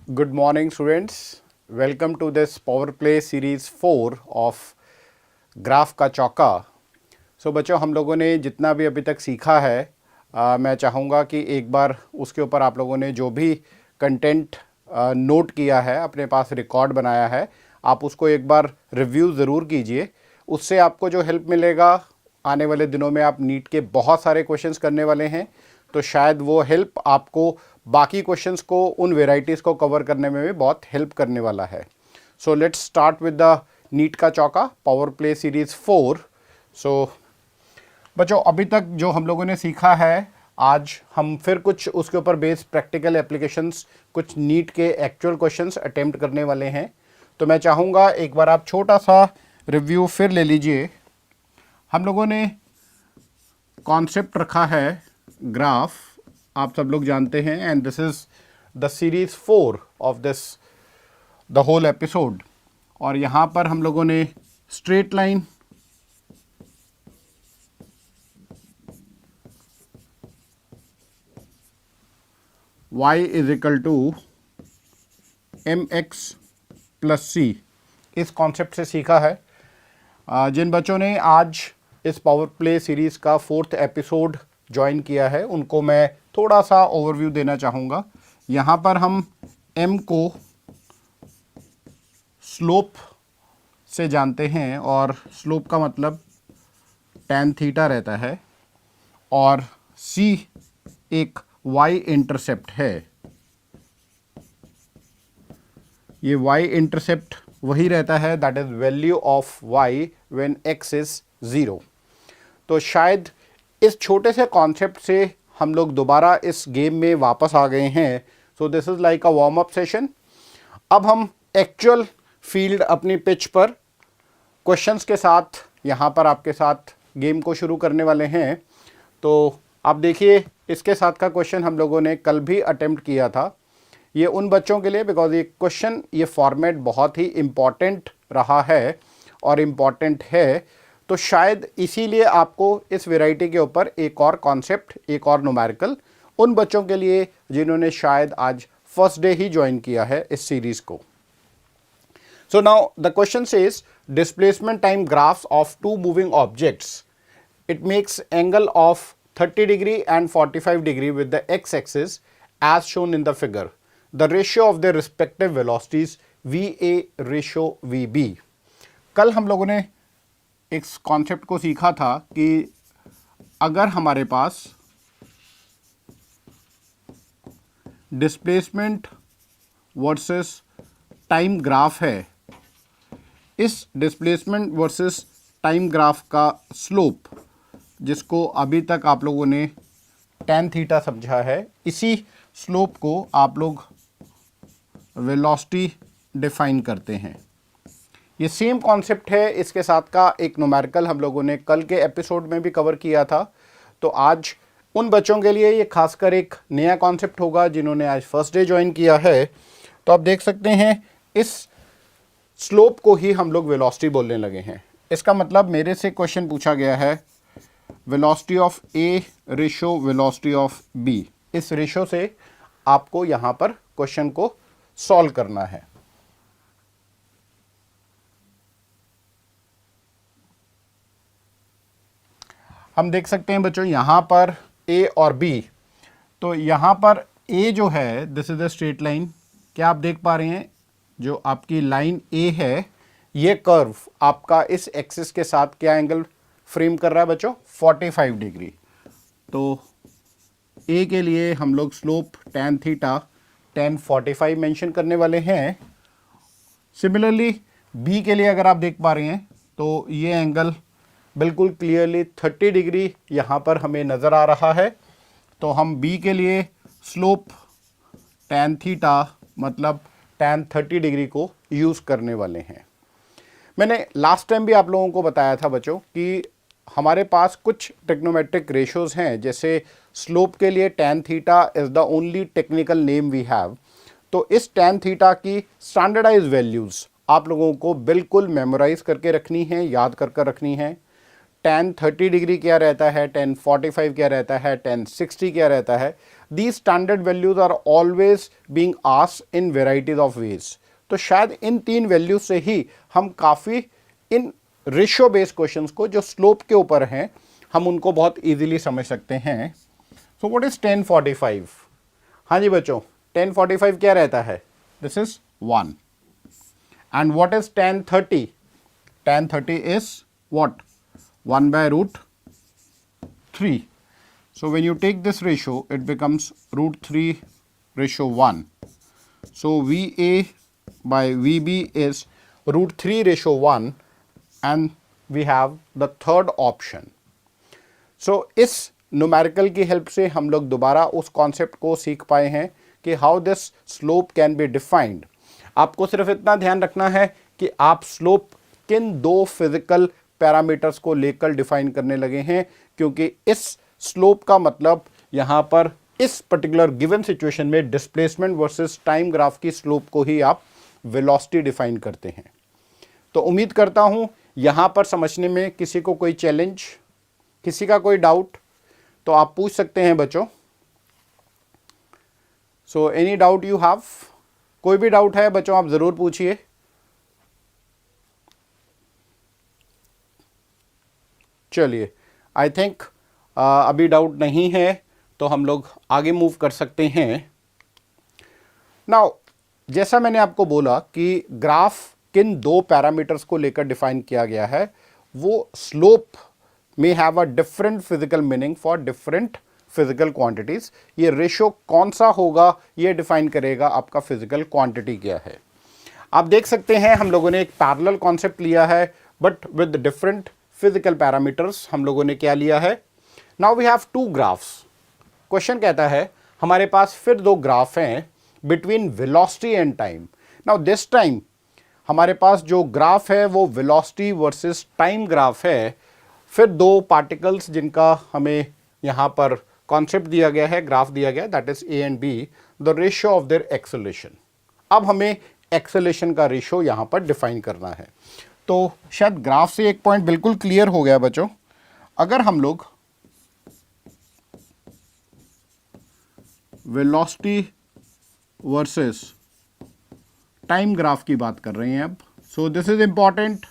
Good morning, students. Welcome to this Power Play Series 4 of graph का चौका। बच्चों, हम लोगों ने जितना भी अभी तक सीखा है, मैं चाहूँगा कि एक बार उसके ऊपर आप लोगों ने जो भी कंटेंट नोट किया है, अपने पास रिकॉर्ड बनाया है, आप उसको एक बार रिव्यू ज़रूर कीजिए। उससे आपको जो हेल्प मिलेगा, आने वाले दिनों में आप नीट के बहुत सारे क्वेश्चंस करने वाले हैं, तो शायद वो हेल्प आपको बाकी क्वेश्चंस को, उन वेराइटीज़ को कवर करने में भी बहुत हेल्प करने वाला है। So let's start with the NEET का चौका पावर प्ले सीरीज़ 4। बच्चों, अभी तक जो हम लोगों ने सीखा है, आज हम फिर कुछ उसके ऊपर बेस्ड प्रैक्टिकल एप्लीकेशंस, कुछ नीट के एक्चुअल क्वेश्चंस अटेम्प्ट करने वाले हैं। तो मैं चाहूँगा एक बार आप छोटा सा रिव्यू फिर ले लीजिए। हम लोगों ने कॉन्सेप्ट रखा है ग्राफ, आप सब लोग जानते हैं, and this is the series 4 of this the whole episode. और यहाँ पर हम लोगों ने straight line, y is equal to mx plus c, इस कॉन्सेप्ट से सीखा है। जिन बच्चों ने आज इस पावर प्ले सीरीज़ का 4th एपिसोड ज्वाइन किया है, उनको मैं थोड़ा सा ओवरव्यू देना चाहूँगा। यहाँ पर हम m को स्लोप से जानते हैं, और स्लोप का मतलब tan थीटा रहता है, और c एक y इंटरसेप्ट है। ये y इंटरसेप्ट वही रहता है, that is value of y when x is 0। तो शायद इस छोटे से कॉन्सेप्ट से हम लोग दोबारा इस गेम में वापस आ गए हैं। So this is like a warm up session. अब हम एक्चुअल फील्ड, अपनी पिच पर क्वेश्चंस के साथ यहाँ पर आपके साथ गेम को शुरू करने वाले हैं। तो आप देखिए, इसके साथ का क्वेश्चन हम लोगों ने कल भी अटेम्प्ट किया था। ये उन बच्चों के लिए, बिकॉज ये क्वेश्चन, ये फॉर्मेट बहुत ही इम्पॉर्टेंट रहा है और इम्पॉर्टेंट है, तो शायद इसीलिए आपको इस वैरायटी के ऊपर एक और कॉन्सेप्ट, एक और न्यूमेरिकल उन बच्चों के लिए जिन्होंने शायद आज फर्स्ट डे ही ज्वाइन किया है इस सीरीज को। So now the question says displacement time graphs of two moving objects, it makes angle of 30 degree and 45 degree with the x-axis as shown in the figure. The ratio of their respective velocities VA ratio VB. कल हम लोगों ने इस concept को सीखा था कि अगर हमारे पास डिस्प्लेसमेंट वर्सेस टाइम ग्राफ है, इस डिस्प्लेसमेंट वर्सेस टाइम ग्राफ का स्लोप, जिसको अभी तक आप लोगों ने tan थीटा समझा है, इसी स्लोप को आप लोग वेलोसिटी डिफाइन करते हैं। ये सेम कॉन्सेप्ट है, इसके साथ का एक न्यूमेरिकल हम लोगों ने कल के एपिसोड में भी कवर किया था। तो आज उन बच्चों के लिए ये खासकर एक नया कॉन्सेप्ट होगा जिन्होंने आज फर्स्ट डे ज्वाइन किया है। तो आप देख सकते हैं, इस स्लोप को ही हम लोग वेलोसिटी बोलने लगे हैं। इसका मतलब मेरे से क्वेश्चन पूछा गया है velocity of A ratio velocity of B, इस रेशो से आपको यहाँ पर क्वेश्चन को सॉल्व करना है। हम देख सकते हैं बच्चों, यहाँ पर ए और बी। तो यहाँ पर ए जो है, this is the straight line. क्या आप देख पा रहे हैं, जो आपकी लाइन ए है, ये कर्व आपका इस एक्सिस के साथ क्या एंगल फ्रेम कर रहा है बच्चों? 45 डिग्री। तो ए के लिए हम लोग slope tan theta tan 45 mention करने वाले हैं। सिमिलरली बी के लिए अगर आप देख पा रहे हैं, तो ये एंगल बिल्कुल क्लियरली 30 डिग्री यहाँ पर हमें नज़र आ रहा है। तो हम बी के लिए स्लोप tan थीटा मतलब tan 30 डिग्री को यूज़ करने वाले हैं। मैंने लास्ट टाइम भी आप लोगों को बताया था बच्चों कि हमारे पास कुछ टेक्नोमेट्रिक रेशोज़ हैं, जैसे स्लोप के लिए tan theta is the only technical name we have. तो इस tan थीटा की स्टैंडर्डाइज वैल्यूज़ आप लोगों को बिल्कुल मेमोराइज करके रखनी है, याद कर कर रखनी है। tan 30 डिग्री क्या रहता है, tan 45 क्या रहता है, tan 60 क्या रहता है, these standard values are always being asked in varieties of ways. तो शायद इन 3 वैल्यूज से ही हम काफ़ी इन रेशियो बेस्ड क्वेश्चंस को जो स्लोप के ऊपर हैं हम उनको बहुत इजीली समझ सकते हैं. So what is 1045? हाँ जी बच्चों, 1045 क्या रहता है? This is 1. And what is 1030? 1030 is what? 1/√3. So when you take this ratio, it becomes √3:1. So VA by VB is √3:1 and we have the third option. So इस numerical की help से हम लोग दोबारा उस कॉन्सेप्ट को सीख पाए हैं कि how this slope can be defined. आपको सिर्फ इतना ध्यान रखना है कि आप स्लोप किन 2 फिजिकल पैरामीटर्स को लेकर डिफाइन करने लगे हैं, क्योंकि इस स्लोप का मतलब यहां पर इस पर्टिकुलर गिवन सिचुएशन में डिस्प्लेसमेंट वर्सेस टाइम ग्राफ की स्लोप को ही आप वेलोसिटी डिफाइन करते हैं. तो उम्मीद करता हूं यहां पर समझने में किसी को कोई चैलेंज, किसी का कोई डाउट तो आप पूछ सकते हैं बच्चों. So any doubt you have? कोई भी डाउट है बच्चों आप जरूर पूछिए. चलिए, आई थिंक अभी डाउट नहीं है तो हम लोग आगे मूव कर सकते हैं. नाउ जैसा मैंने आपको बोला कि ग्राफ किन 2 पैरामीटर्स को लेकर डिफाइन किया गया है, वो स्लोप में have a different physical meaning for different physical quantities. ये रेशियो कौन सा होगा ये डिफाइन करेगा आपका फिजिकल क्वांटिटी क्या है. आप देख सकते हैं हम लोगों ने एक पैरेलल कॉन्सेप्ट लिया है but with different physical parameters. हम लोगों ने क्या लिया है? Now we have 2 graphs. Question कहता है हमारे पास फिर 2 ग्राफ हैं between velocity and time. Now this time हमारे पास जो ग्राफ है वो वेलोसिटी वर्सेस टाइम ग्राफ है. फिर 2 पार्टिकल्स जिनका हमें यहाँ पर कॉन्सेप्ट दिया गया है, ग्राफ दिया गया, that is A and B, the ratio of their acceleration. अब हमें एक्सेलरेशन का रेशियो यहाँ पर डिफाइन करना है. तो शायद ग्राफ से एक पॉइंट बिल्कुल क्लियर हो गया बच्चों. अगर हम लोग वेलोसिटी वर्सेस टाइम ग्राफ की बात कर रहे हैं अब, सो दिस इज इंपॉर्टेंट.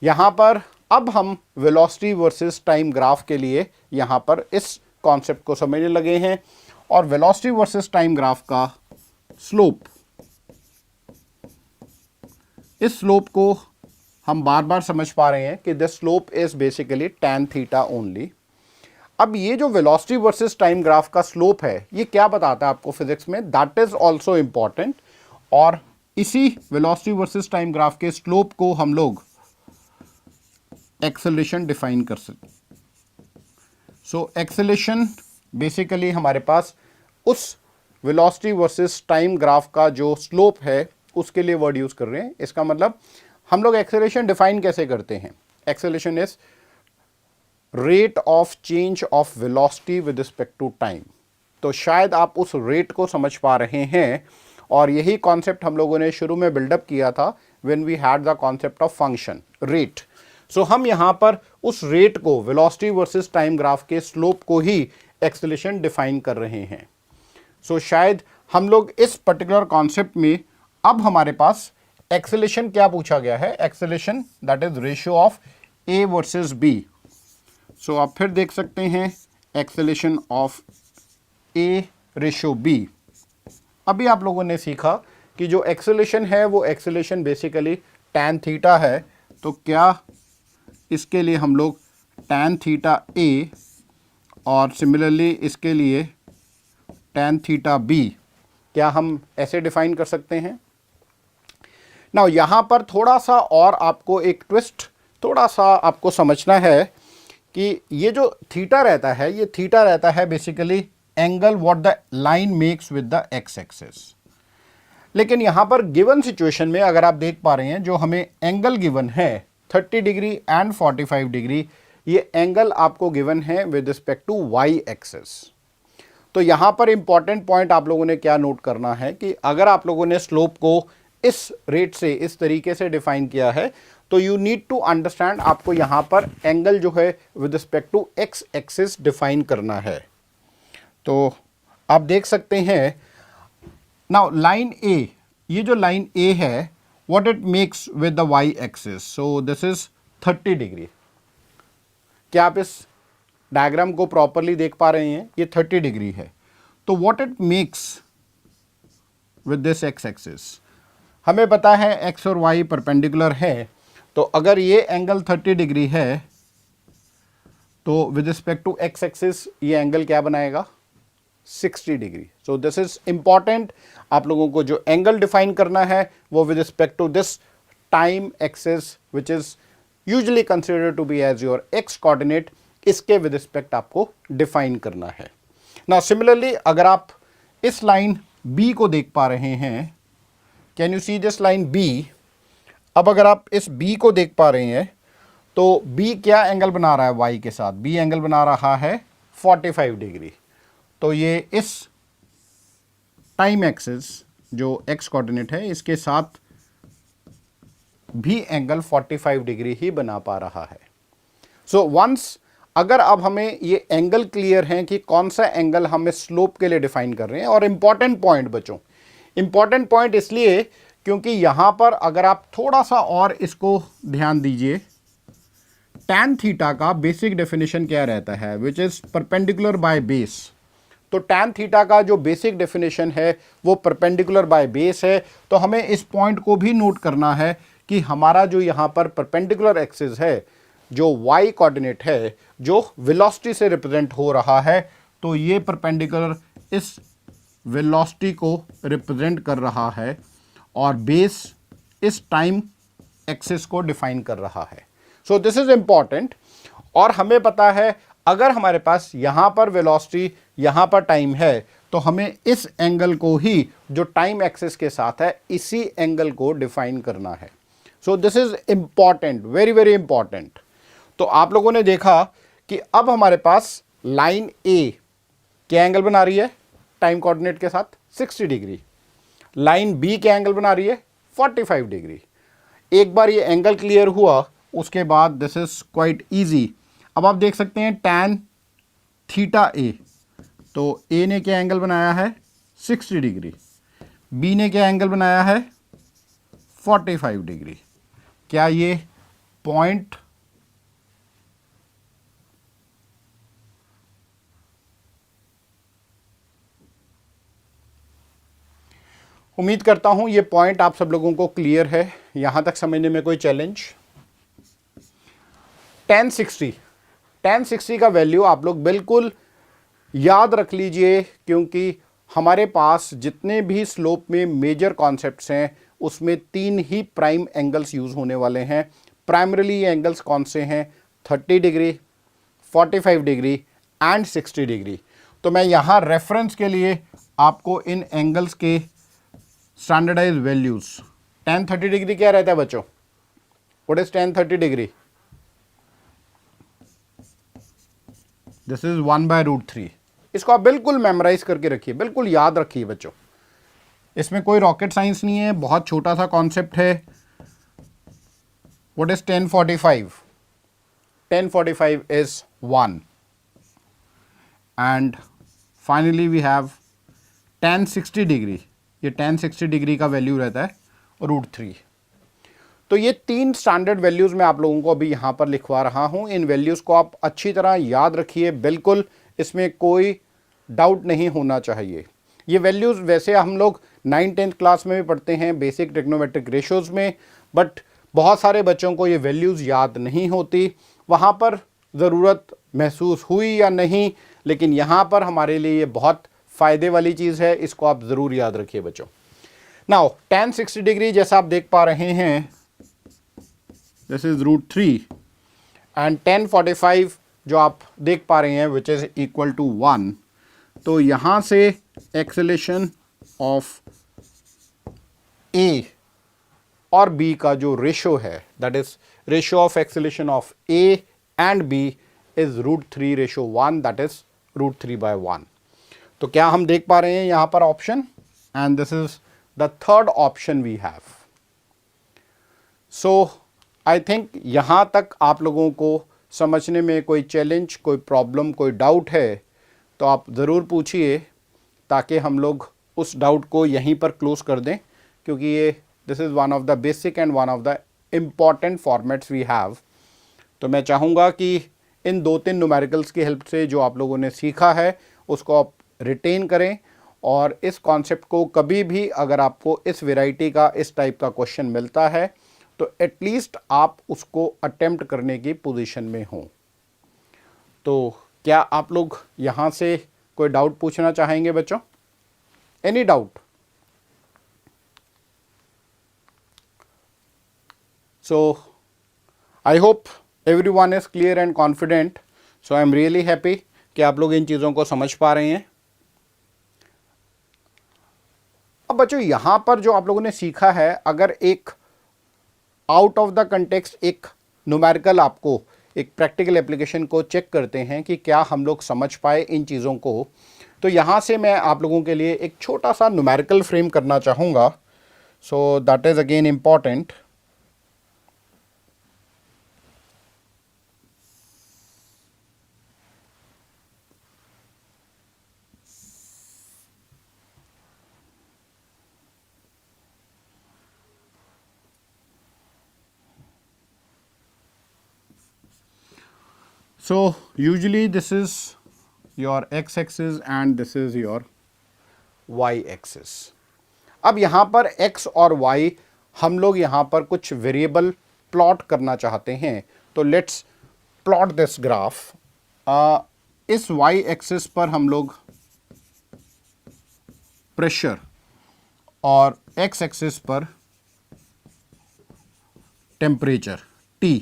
यहां पर अब हम वेलोसिटी वर्सेस टाइम ग्राफ के लिए यहां पर इस कॉन्सेप्ट को समझने लगे हैं. और वेलोसिटी वर्सेस टाइम ग्राफ का स्लोप, इस स्लोप को हम बार बार समझ पा रहे हैं कि the slope is basically tan theta only. अब ये जो वेलोसिटी वर्सेस टाइम ग्राफ का स्लोप है ये क्या बताता है आपको फिजिक्स में, दैट इज ऑल्सो इंपॉर्टेंट. और इसी वेलोसिटी वर्सेस टाइम ग्राफ के स्लोप को हम लोग एक्सेलरेशन डिफाइन कर सकते. सो एक्सेलरेशन बेसिकली हमारे पास उस वेलोसिटी वर्सेस टाइम ग्राफ का जो स्लोप है उसके लिए वर्ड यूज कर रहे हैं. इसका मतलब हम लोग एक्सेलरेशन डिफाइन कैसे करते हैं? Acceleration is rate of change of velocity with respect to time. तो शायद आप उस रेट को समझ पा रहे हैं और यही कॉन्सेप्ट हम लोगों ने शुरू में बिल्डअप किया था when we had the concept of function rate. So हम यहां पर उस रेट को, वेलोसिटी वर्सेस टाइम ग्राफ के स्लोप को ही एक्सेलरेशन डिफाइन कर रहे हैं. सो शायद हम लोग इस पर्टिकुलर कॉन्सेप्ट में अब हमारे पास एक्सेलरेशन क्या पूछा गया है? Acceleration that is ratio of A versus B. So आप फिर देख सकते हैं acceleration of A ratio B. अभी आप लोगों ने सीखा कि जो एक्सेलरेशन है वो एक्सेलरेशन बेसिकली tan थीटा है. तो क्या इसके लिए हम लोग tan थीटा ए और सिमिलरली इसके लिए tan थीटा बी, क्या हम ऐसे डिफाइन कर सकते हैं? नाउ यहाँ पर थोड़ा सा और आपको एक ट्विस्ट थोड़ा सा आपको समझना है कि ये जो थीटा रहता है ये थीटा रहता है basically angle what the line makes with the x axis. लेकिन यहाँ पर गिवन सिचुएशन में अगर आप देख पा रहे हैं जो हमें एंगल गिवन है 30 डिग्री एंड 45 डिग्री, ये एंगल आपको गिवन है with respect to y axis. तो यहाँ पर इंपॉर्टेंट पॉइंट आप लोगों ने क्या नोट करना है कि अगर आप लोगों ने स्लोप को इस रेट से, इस तरीके से डिफाइन किया है तो यू नीड टू अंडरस्टैंड आपको यहाँ पर एंगल जो है with respect to x axis define करना है. तो आप देख सकते हैं। नाउ लाइन ए, ये जो लाइन ए है, what it makes with the y axis, so this is 30 degree. क्या आप इस डायग्राम को प्रॉपरली देख पा रहे हैं? ये 30 डिग्री है। तो what it makes with this x axis, हमें पता है एक्स और वाई परपेंडिकुलर है, तो अगर ये एंगल 30 डिग्री है तो with respect to x axis ये एंगल क्या बनाएगा? 60 degree. So this is important. आप लोगों को जो एंगल डिफाइन करना है वो with respect to this time axis which is usually considered to be as your x coordinate, इसके विद रिस्पेक्ट आपको डिफाइन करना है। नाउ सिमिलरली अगर आप इस लाइन बी को देख पा रहे हैं, can you see this line B? अब अगर आप इस बी को देख पा रहे हैं तो बी क्या एंगल बना रहा है वाई के साथ? बी एंगल बना रहा है 45 डिग्री। तो ये इस टाइम एक्सिस जो एक्स कोऑर्डिनेट है इसके साथ भी एंगल 45 डिग्री ही बना पा रहा है। सो वंस अगर अब हमें ये एंगल क्लियर है कि कौन सा एंगल हम इस स्लोप के लिए डिफाइन कर रहे हैं, और इंपॉर्टेंट पॉइंट बच्चों, इंपॉर्टेंट पॉइंट इसलिए क्योंकि यहां पर अगर आप थोड़ा सा और इसको ध्यान दीजिए, tan थीटा का बेसिक डेफिनेशन क्या रहता है? Which is perpendicular by base. तो tan थीटा का जो बेसिक डेफिनेशन है वो परपेंडिकुलर बाय बेस है। तो हमें इस पॉइंट को भी नोट करना है कि हमारा जो यहाँ पर परपेंडिकुलर एक्सिस है, जो y कोऑर्डिनेट है, जो वेलोसिटी से रिप्रेजेंट हो रहा है, तो ये परपेंडिकुलर इस वेलोसिटी को रिप्रेजेंट कर रहा है और बेस इस टाइम एक्सिस को डिफाइन कर रहा है। सो दिस इज इंपॉर्टेंट। और हमें पता है अगर हमारे पास यहां पर वेलोसिटी, यहां पर टाइम है, तो हमें इस एंगल को ही जो टाइम एक्सिस के साथ है इसी एंगल को डिफाइन करना है। सो this is important, very very important. तो आप लोगों ने देखा कि अब हमारे पास लाइन ए क्या एंगल बना रही है टाइम कोऑर्डिनेट के साथ? 60 डिग्री। लाइन बी क्या एंगल बना रही है? 45 डिग्री। एक बार ये एंगल क्लियर हुआ उसके बाद दिस इज क्वाइट इजी। अब आप देख सकते हैं tan थीटा ए, तो ए ने क्या एंगल बनाया है? 60 डिग्री। बी ने क्या एंगल बनाया है? 45 डिग्री। क्या ये पॉइंट उम्मीद करता हूं ये पॉइंट आप सब लोगों को क्लियर है। यहां तक समझने में कोई चैलेंज? tan 60 का वैल्यू आप लोग बिल्कुल याद रख लीजिए, क्योंकि हमारे पास जितने भी स्लोप में मेजर कॉन्सेप्ट्स हैं उसमें 3 ही प्राइम एंगल्स यूज होने वाले हैं। प्राइमरीली ये एंगल्स कौन से हैं? 30 डिग्री, 45 डिग्री एंड 60 डिग्री। तो मैं यहां रेफरेंस के लिए आपको इन एंगल्स के स्टैंडर्डाइज वैल्यूज, tan 30 डिग्री क्या रहता है बच्चों? What is tan 30 degree? This is 1/√3। इसको आप बिल्कुल मेमोराइज करके रखिए, बिल्कुल याद रखिए बच्चों। इसमें कोई रॉकेट साइंस नहीं है, बहुत छोटा सा कॉन्सेप्ट है। What is tan 45? tan 45 is 1 and finally we have tan 60 degree. ये tan 60 डिग्री का वैल्यू रहता है √3। तो ये 3 स्टैंडर्ड वैल्यूज़ मैं आप लोगों को अभी यहाँ पर लिखवा रहा हूँ। इन वैल्यूज़ को आप अच्छी तरह याद रखिए, बिल्कुल इसमें कोई डाउट नहीं होना चाहिए। ये वैल्यूज़ वैसे हम लोग 9th-10th क्लास में भी पढ़ते हैं बेसिक ट्रिग्नोमेट्रिक रेशियोज़ में, बट बहुत सारे बच्चों को ये वैल्यूज़ याद नहीं होती। वहाँ पर ज़रूरत महसूस हुई या नहीं, लेकिन यहाँ पर हमारे लिए ये बहुत फ़ायदे वाली चीज़ है, इसको आप ज़रूर याद रखिए बच्चों। नाउ tan 60 डिग्री जैसा आप देख पा रहे हैं, दिस इज √3 एंड tan 45 जो आप देख पा रहे हैं विच इज इक्वल टू 1। तो यहां से एक्सेलेरेशन ऑफ ए और बी का जो रेशो है, that is ratio of acceleration of A and B is √3:1, that is √3/1। तो क्या हम देख पा रहे हैं यहां पर option, and this is the third option we have. So I think यहाँ तक आप लोगों को समझने में कोई चैलेंज, कोई प्रॉब्लम, कोई डाउट है तो आप ज़रूर पूछिए। ताकि हम लोग उस डाउट को यहीं पर क्लोज कर दें, क्योंकि ये this is one of the basic and one of the important formats we have. तो मैं चाहूँगा कि इन 2-3 न्यूमेरिकल्स की हेल्प से जो आप लोगों ने सीखा है उसको आप रिटेन करें, और इस कॉन्सेप्ट को कभी भी अगर आपको इस वैरायटी का इस टाइप का क्वेश्चन मिलता है तो एटलीस्ट आप उसको अटेम्प्ट करने की पोजीशन में हों। तो क्या आप लोग यहाँ से कोई डाउट पूछना चाहेंगे बच्चों? Any doubt? So I hope everyone is clear and confident. So I am really happy कि आप लोग इन चीज़ों को समझ पा रहे हैं। अब बच्चों यहाँ पर जो आप लोगों ने सीखा है, अगर एक आउट ऑफ द कंटेक्स्ट एक न्यूमेरिकल आपको एक प्रैक्टिकल एप्लीकेशन को चेक करते हैं कि क्या हम लोग समझ पाए इन चीज़ों को, तो यहाँ से मैं आप लोगों के लिए एक छोटा सा न्यूमेरिकल फ्रेम करना चाहूँगा। So that is again important. So usually this is your x-axis and this is your y-axis. अब यहाँ पर x और y हम लोग यहाँ पर कुछ वेरिएबल प्लॉट करना चाहते हैं, तो लेट्स प्लॉट दिस ग्राफ। इस y-एक्सिस पर हम लोग प्रेशर और x-एक्सिस पर टेम्परेचर T।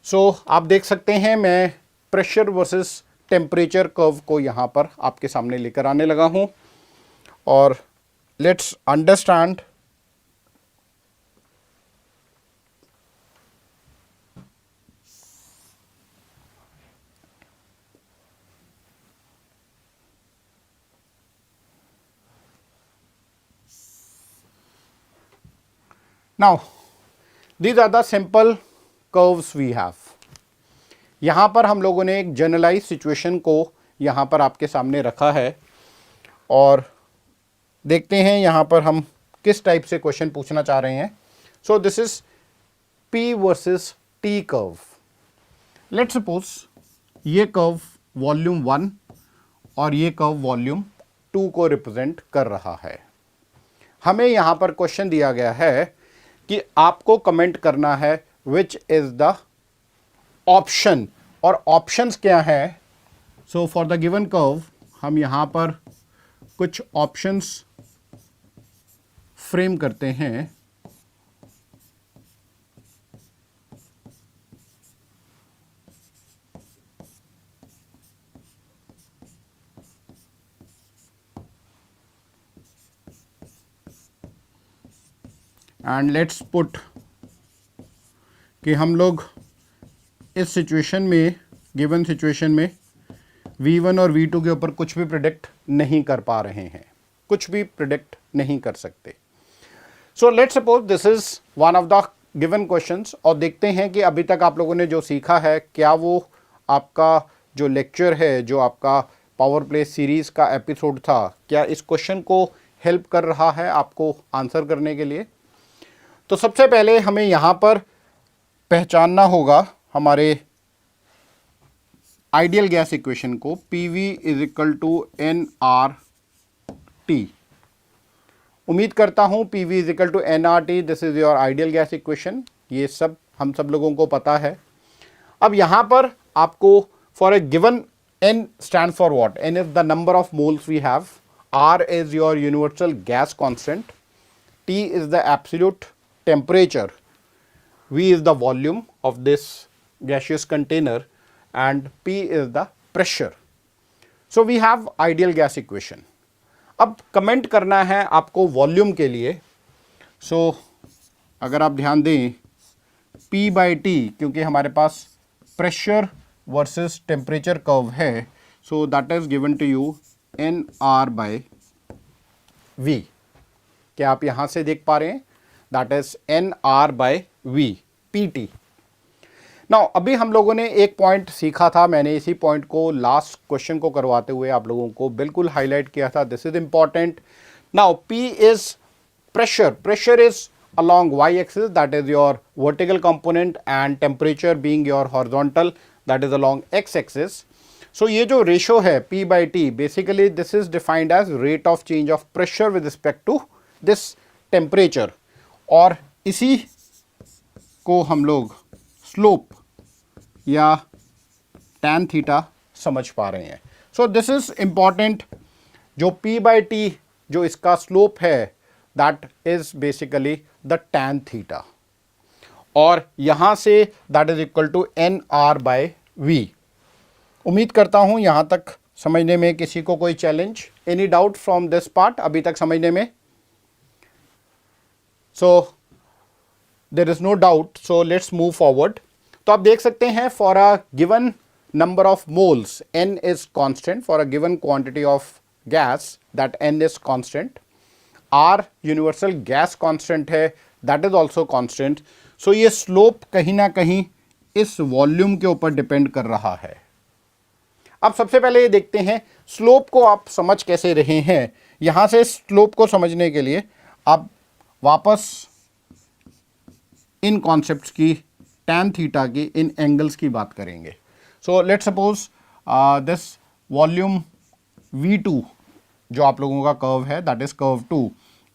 सो आप देख सकते हैं मैं प्रेशर वर्सेस टेम्परेचर कर्व को यहाँ पर आपके सामने लेकर आने लगा हूँ, और let's understand now these are the simple curves we have. यहाँ पर हम लोगों ने एक जनरलाइज सिचुएशन को यहाँ पर आपके सामने रखा है, और देखते हैं यहाँ पर हम किस टाइप से क्वेश्चन पूछना चाह रहे हैं। सो this is P versus T curve. Let's suppose ये कर्व वॉल्यूम 1 और ये कर्व वॉल्यूम 2 को रिप्रेजेंट कर रहा है। हमें यहाँ पर क्वेश्चन दिया गया है कि आपको कमेंट करना है विच इज द ऑप्शन, और ऑप्शंस क्या है। So for the given curve हम यहाँ पर कुछ ऑप्शंस फ्रेम करते हैं। एंड लेट्स पुट कि हम लोग इस सिचुएशन में, गिवन सिचुएशन में V1 और V2 के ऊपर कुछ भी प्रिडिक्ट नहीं कर पा रहे हैं, कुछ भी प्रिडिक्ट नहीं कर सकते। So let's suppose this is one of the given questions, और देखते हैं कि अभी तक आप लोगों ने जो सीखा है क्या वो आपका जो लेक्चर है, जो आपका पावर प्ले सीरीज का एपिसोड था, क्या इस क्वेश्चन को हेल्प कर रहा है आपको आंसर करने के लिए। तो सबसे पहले हमें यहाँ पर पहचानना होगा हमारे आइडियल गैस इक्वेशन को, PV is equal to nRT। उम्मीद करता हूँ PV is equal to nRT, this is your ideal gas equation. ये सब हम सब लोगों को पता है। अब यहाँ पर आपको for a given n stand for what, n is the number of moles we have, R is your universal gas constant, T is the absolute temperature, V is the volume of this gaseous container, and P is the pressure. So we have ideal gas equation. अब comment करना है आपको volume के लिए। सो अगर आप ध्यान दें P बाई T, क्योंकि हमारे पास प्रेशर वर्सेस टेम्परेचर कर्व है, so that is given to you NR by V। क्या आप यहाँ से देख पा रहे हैं? That is NR by V, PT. Now अभी हम लोगों ने एक पॉइंट सीखा था, मैंने इसी पॉइंट को लास्ट क्वेश्चन को करवाते हुए आप लोगों को बिल्कुल हाईलाइट किया था. This is important. Now P is pressure. Pressure is along y-axis, that is your vertical component, and temperature being your horizontal, that is along x-axis. So ये जो ratio है P by T, basically this is defined as rate of change of pressure with respect to this temperature. और इसी को हम लोग slope या tan theta समझ पा रहे हैं. So this is important. जो P by T जो इसका slope है, that is basically the tan theta, और यहां से that is equal to NR by V. उम्मीद करता हूं यहां तक समझने में किसी को कोई challenge, any doubt from this part अभी तक समझने में? So there is no doubt, so let's move forward. तो आप देख सकते हैं for a given number of moles n is constant, for a given quantity of gas that n is constant. R universal gas constant है, that is also constant. सो ये slope कहीं ना कहीं इस वॉल्यूम के ऊपर डिपेंड कर रहा है. अब सबसे पहले ये देखते हैं स्लोप को आप समझ कैसे रहे हैं. यहां से स्लोप को समझने के लिए आप वापस इन कॉन्सेप्ट्स की, tan थीटा की, इन एंगल्स की बात करेंगे. So let's suppose this volume V2 जो आप लोगों का कर्व है, that is curve 2,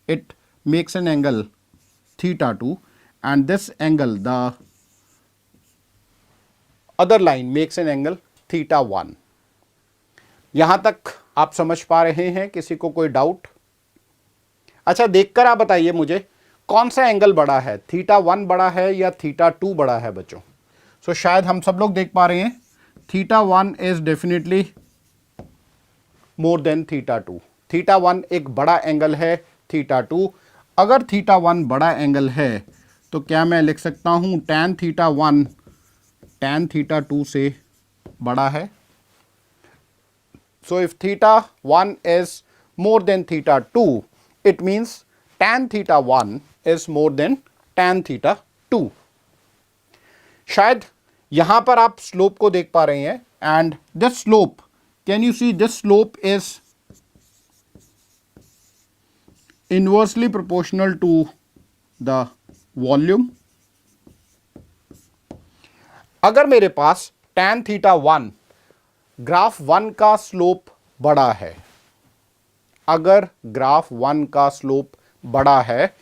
it makes an angle theta 2 and this angle, the other line makes an angle theta 1. यहां तक आप समझ पा रहे हैं? किसी को कोई डाउट? अच्छा, देखकर आप बताइए मुझे कौन सा एंगल बड़ा है, थीटा 1 बड़ा है या थीटा 2 बड़ा है बच्चों? सो शायद हम सब लोग देख पा रहे हैं theta 1 is definitely more than theta 2. Theta 1 एक बड़ा एंगल है थीटा 2. अगर थीटा 1 बड़ा एंगल है तो क्या मैं लिख सकता हूं tan थीटा 1 tan थीटा 2 से बड़ा है? So if theta 1 is more than theta 2, it means tan theta 1 is more than tan theta 2. शायद यहां पर आप स्लोप को देख पा रहे हैं, and this slope, can you see this slope is inversely proportional to the volume. अगर मेरे पास tan थीटा 1 ग्राफ 1 का स्लोप बड़ा है, अगर ग्राफ 1 का स्लोप बड़ा है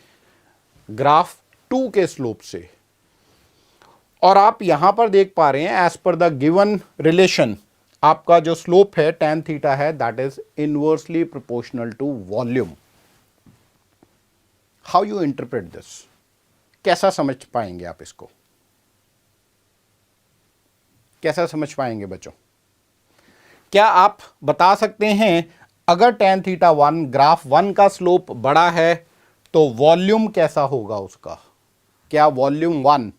ग्राफ 2 के स्लोप से, और आप यहां पर देख पा रहे हैं as per the given relation आपका जो स्लोप है tan थीटा है, that is inversely proportional to volume. How you interpret this? कैसा समझ पाएंगे आप इसको? कैसा समझ पाएंगे बच्चों? क्या आप बता सकते हैं अगर tan थीटा 1 ग्राफ 1 का स्लोप बड़ा है तो वॉल्यूम कैसा होगा उसका? क्या वॉल्यूम 1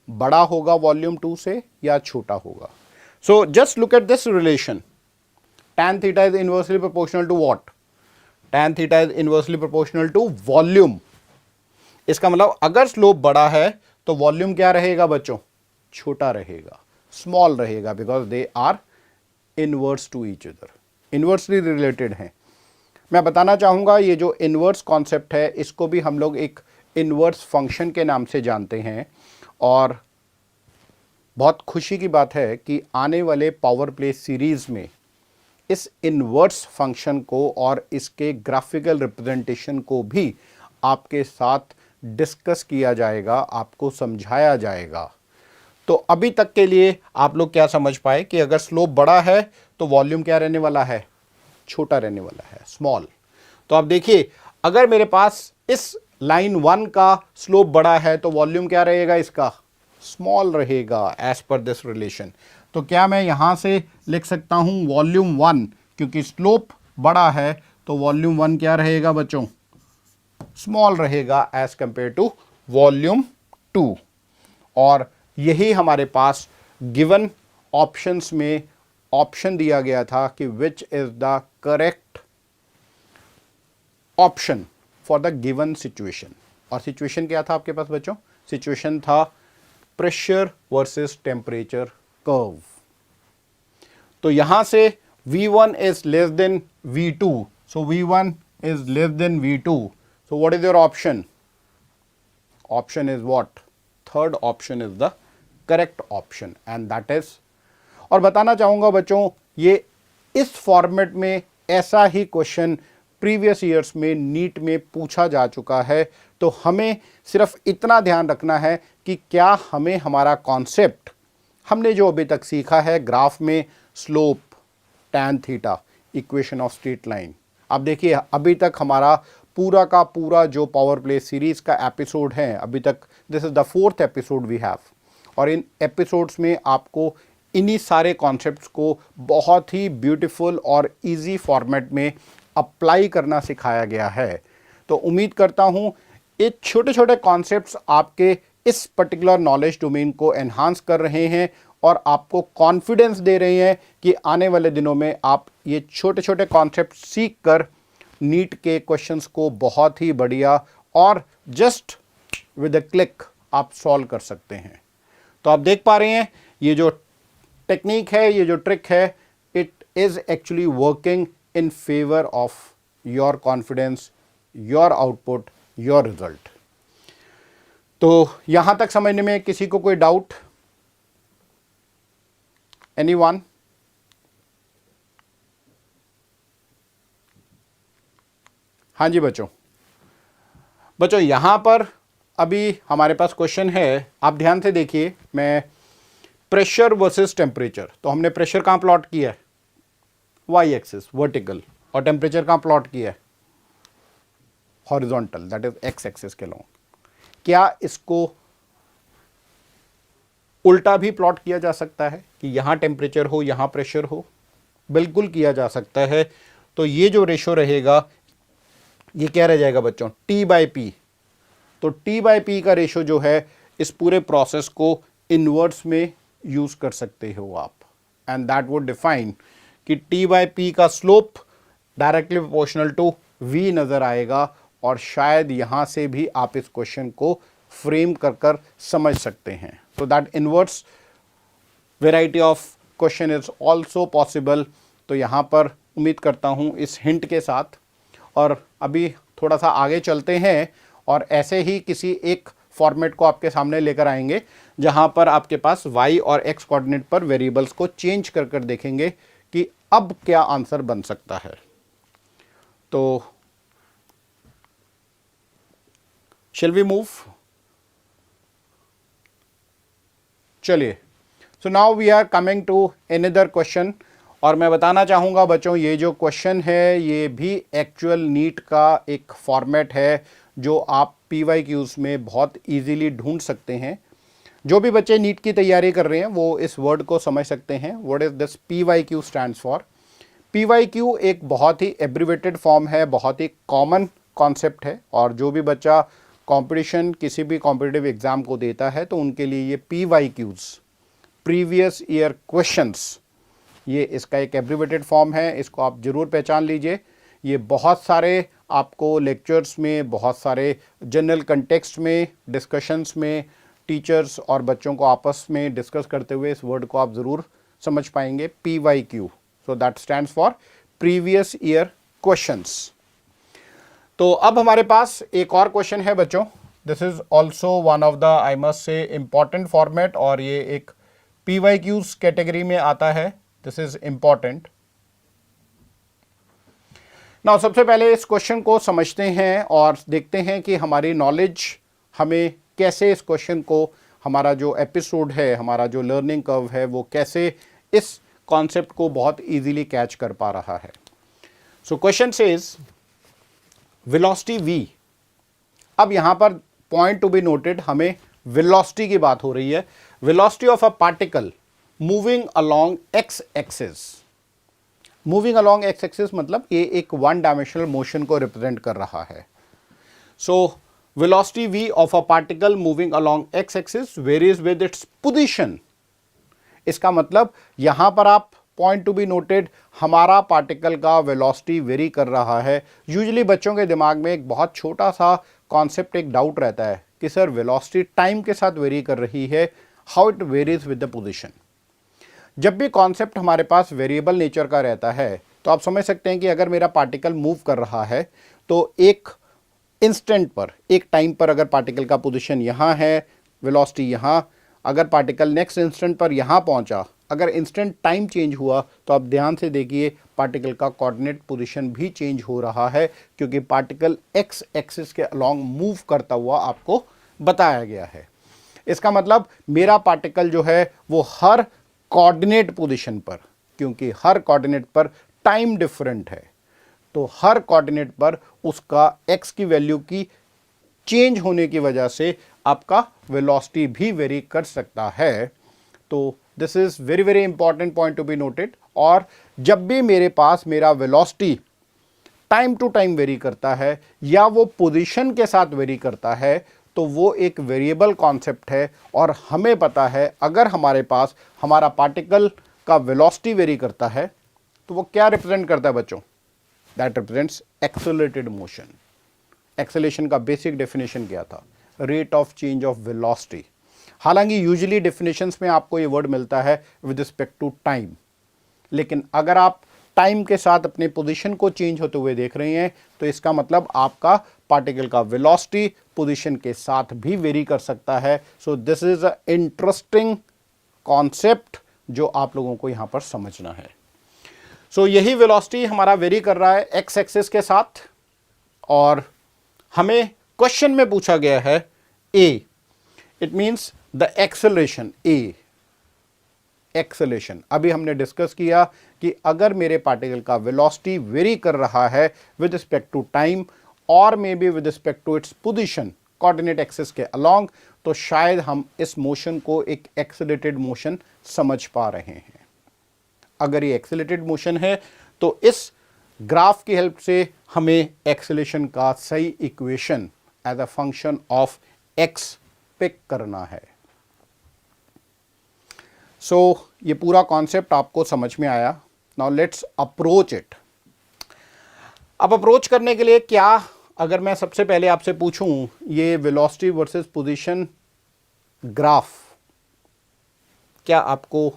बड़ा होगा वॉल्यूम 2 से या छोटा होगा? So just look at this relation. Tan theta is inversely proportional to what? Tan theta is inversely proportional to volume. इसका मतलब अगर स्लोप बड़ा है तो वॉल्यूम क्या रहेगा बच्चों? छोटा रहेगा, स्मॉल रहेगा, because they are inverse two each other, inversely related हैं. मैं बताना चाहूँगा ये जो इनवर्स कॉन्सेप्ट है इसको भी हम लोग एक इनवर्स फंक्शन के नाम से जानते हैं. और बहुत खुशी की बात है कि आने वाले पावर प्ले सीरीज़ में इस इनवर्स फंक्शन को और इसके ग्राफिकल रिप्रेजेंटेशन को भी आपके साथ डिस्कस किया जाएगा, आपको समझाया जाएगा. तो अभी तक के लिए आप लोग क्या समझ पाए कि अगर स्लोप बड़ा है तो वॉल्यूम क्या रहने वाला है? छोटा रहने वाला है, स्मॉल. तो आप देखिए अगर मेरे पास इस लाइन 1 का स्लोप बड़ा है तो वॉल्यूम क्या रहेगा इसका? स्मॉल रहेगा एज पर दिस रिलेशन. तो क्या मैं यहां से लिख सकता हूं वॉल्यूम 1, क्योंकि स्लोप बड़ा है तो वॉल्यूम 1 क्या रहेगा बच्चों? स्मॉल रहेगा एज कंपेयर टू वॉल्यूम 2. और यही हमारे पास गिवन ऑप्शंस में ऑप्शन दिया गया था कि which is the correct option for the given situation. और सिचुएशन क्या था आपके पास बच्चों? सिचुएशन था प्रेशर वर्सेस टेम्परेचर कर्व। तो यहां से V1 is less than V2, so V1 is less than V2, so what is your option? Option is what? Third option is the correct option and that is. और बताना चाहूंगा बच्चों, ये इस format में ऐसा ही क्वेश्चन प्रीवियस ईयर्स में NEET में पूछा जा चुका है। तो हमें सिर्फ इतना ध्यान रखना है कि क्या हमें हमारा कॉन्सेप्ट, हमने जो अभी तक सीखा है ग्राफ में slope, tan theta, equation of straight line, अब देखिए अभी तक हमारा पूरा का पूरा जो पावर प्ले सीरीज का एपिसोड है अभी तक, this is the 4th episode we have, और इन एपिसोड्स में आपको इन्हीं सारे कॉन्सेप्ट्स को बहुत ही ब्यूटीफुल और इजी फॉर्मेट में अप्लाई करना सिखाया गया है। तो उम्मीद करता हूँ ये छोटे छोटे कॉन्सेप्ट्स आपके इस पर्टिकुलर नॉलेज डोमेन को एनहांस कर रहे हैं और आपको कॉन्फिडेंस दे रहे हैं कि आने वाले दिनों में आप ये छोटे छोटे कॉन्सेप्ट सीख कर नीट के क्वेश्चंस को बहुत ही बढ़िया और जस्ट विद अ क्लिक आप सॉल्व कर सकते हैं। तो आप देख पा रहे हैं ये जो टेक्निक है, ये जो ट्रिक है, it is actually working in favour of your confidence, your output, your result. तो यहां तक समझने में किसी को कोई डाउट? एनीवन? हाँ जी बच्चों, यहां पर अभी हमारे पास क्वेश्चन है, आप ध्यान से देखिए। मैं प्रेशर वर्सेस टेम्परेचर, तो हमने प्रेशर कहां प्लॉट किया है? वाई एक्सिस वर्टिकल, और टेम्परेचर कहां प्लॉट किया है? Horizontal, that is X axis के लॉन्ग। क्या इसको उल्टा भी प्लॉट किया जा सकता है कि यहां टेम्परेचर हो यहां प्रेशर हो? बिल्कुल किया जा सकता है। तो ये जो रेशो रहेगा ये क्या रह जाएगा बच्चों? T/P। तो T/P का रेशो जो है इस पूरे प्रोसेस को इनवर्स में यूज कर सकते हो आप, एंड दैट वुड डिफाइन कि T/P का slope directly proportional to V नजर आएगा, और शायद यहां से भी आप इस क्वेश्चन को फ्रेम कर कर समझ सकते हैं। तो that inverse variety of question is also possible. तो यहां पर उम्मीद करता हूं इस हिंट के साथ, और अभी थोड़ा सा आगे चलते हैं और ऐसे ही किसी एक फॉर्मेट को आपके सामने लेकर आएंगे जहां पर आपके पास y और x कोऑर्डिनेट पर वेरिएबल्स को चेंज कर कर देखेंगे कि अब क्या आंसर बन सकता है। तो शैल वी मूव? चलिए, so now we are coming to another question, और मैं बताना चाहूँगा बच्चों ये जो क्वेश्चन है ये भी एक्चुअल नीट का एक फॉर्मेट है जो आप PYQs में बहुत इजीली ढूंढ सकते हैं। जो भी बच्चे नीट की तैयारी कर रहे हैं वो इस वर्ड को समझ सकते हैं। What is this PYQ stands for? PYQ एक बहुत ही एब्रिवेटेड फॉर्म है, बहुत ही कॉमन कॉन्सेप्ट है, और जो भी बच्चा कंपटीशन किसी भी कॉम्पिटिटिव एग्जाम को देता है तो उनके लिए ये PYQs, प्रीवियस ईयर क्वेश्चंस, ये इसका एक एब्रिवेटेड फॉर्म है। इसको आप जरूर पहचान लीजिए। ये बहुत सारे आपको लेक्चर्स में, बहुत सारे जनरल कंटेक्स्ट में, डिस्कशंस में टीचर्स और बच्चों को आपस में डिस्कस करते हुए इस वर्ड को आप ज़रूर समझ पाएंगे, PYQ। So that stands for previous year questions. तो अब हमारे पास एक और क्वेश्चन है बच्चों। This is also one of the, I must say, important format, और ये एक PYQs कैटेगरी में आता है। This is important. नाउ सबसे पहले इस क्वेश्चन को समझते हैं और देखते हैं कि हमारी नॉलेज हमें कैसे इस क्वेश्चन को, हमारा जो एपिसोड है, हमारा जो लर्निंग कर्व है, वो कैसे इस कॉन्सेप्ट को बहुत इजीली कैच कर पा रहा है। So question says velocity v। अब यहां पर पॉइंट टू बी नोटेड, हमें वेलोसिटी की बात हो रही है। Velocity of a particle moving along x axis. Moving along x axis मतलब ये एक वन डायमेंशनल मोशन को रिप्रेजेंट कर रहा है। So velocity v of a particle moving along x axis varies with its position. इसका मतलब यहां पर आप पॉइंट टू बी नोटेड, हमारा पार्टिकल का वेलोसिटी वेरी कर रहा है। यूजुअली बच्चों के दिमाग में एक बहुत छोटा सा कॉन्सेप्ट, एक डाउट रहता है कि सर वेलोसिटी टाइम के साथ वेरी कर रही है, how it varies with the position. जब भी कॉन्सेप्ट हमारे पास वेरिएबल नेचर का रहता है तो आप समझ सकते हैं कि अगर मेरा पार्टिकल मूव कर रहा है तो एक इंस्टेंट पर, एक टाइम पर अगर पार्टिकल का पोजीशन यहाँ है, वेलोसिटी यहाँ, अगर पार्टिकल नेक्स्ट इंस्टेंट पर यहाँ पहुँचा, अगर इंस्टेंट टाइम चेंज हुआ तो आप ध्यान से देखिए पार्टिकल का कोऑर्डिनेट पोजीशन भी चेंज हो रहा है, क्योंकि पार्टिकल एक्स एक्सिस के अलोंग मूव करता हुआ आपको बताया गया है। इसका मतलब मेरा पार्टिकल जो है वो हर कोऑर्डिनेट पोजीशन पर, क्योंकि हर कोऑर्डिनेट पर टाइम डिफरेंट है, तो हर कोऑर्डिनेट पर उसका एक्स की वैल्यू की चेंज होने की वजह से आपका वेलोसिटी भी वेरी कर सकता है। तो this is very very important point to be noted. और जब भी मेरे पास मेरा velocity time to time vary करता है या वो पोजीशन के साथ वेरी करता है तो वो एक वेरिएबल कॉन्सेप्ट है, और हमें पता है अगर हमारे पास हमारा पार्टिकल का वेलोसिटी वेरी करता है तो वो क्या रिप्रेजेंट करता है बच्चों? That represents accelerated motion. Acceleration का बेसिक डेफिनेशन क्या था? Rate of change of velocity. हालांकि यूजुअली डेफिनेशंस में आपको ये वर्ड मिलता है विद रिस्पेक्ट टू टाइम, लेकिन अगर आप टाइम के साथ अपने पोजीशन को चेंज होते हुए देख रहे हैं तो इसका मतलब आपका पार्टिकल का वेलोसिटी पोजीशन के साथ भी वेरी कर सकता है। सो this is a interesting concept जो आप लोगों को यहां पर समझना है। सो यही वेलोसिटी हमारा वेरी कर रहा है एक्स एक्सिस के साथ, और हमें क्वेश्चन में पूछा गया है A, it means the acceleration A, acceleration. अभी हमने डिस्कस किया कि अगर मेरे पार्टिकल का वेलोसिटी वेरी कर रहा है विद रिस्पेक्ट टू टाइम और may be with respect to its position coordinate axis के अलोंग, तो शायद हम इस मोशन को एक एक्सेलरेटेड मोशन समझ पा रहे हैं। अगर ये एक्सेलरेटेड मोशन है तो इस ग्राफ की हेल्प से हमें एक्सेलरेशन का सही equation as a function of x pick करना है। सो ये पूरा कॉन्सेप्ट आपको समझ में आया। Now let's approach it. अब अप्रोच करने के लिए क्या, अगर मैं सबसे पहले आपसे पूछूं ये वेलोसिटी वर्सेस पोजीशन ग्राफ, क्या आपको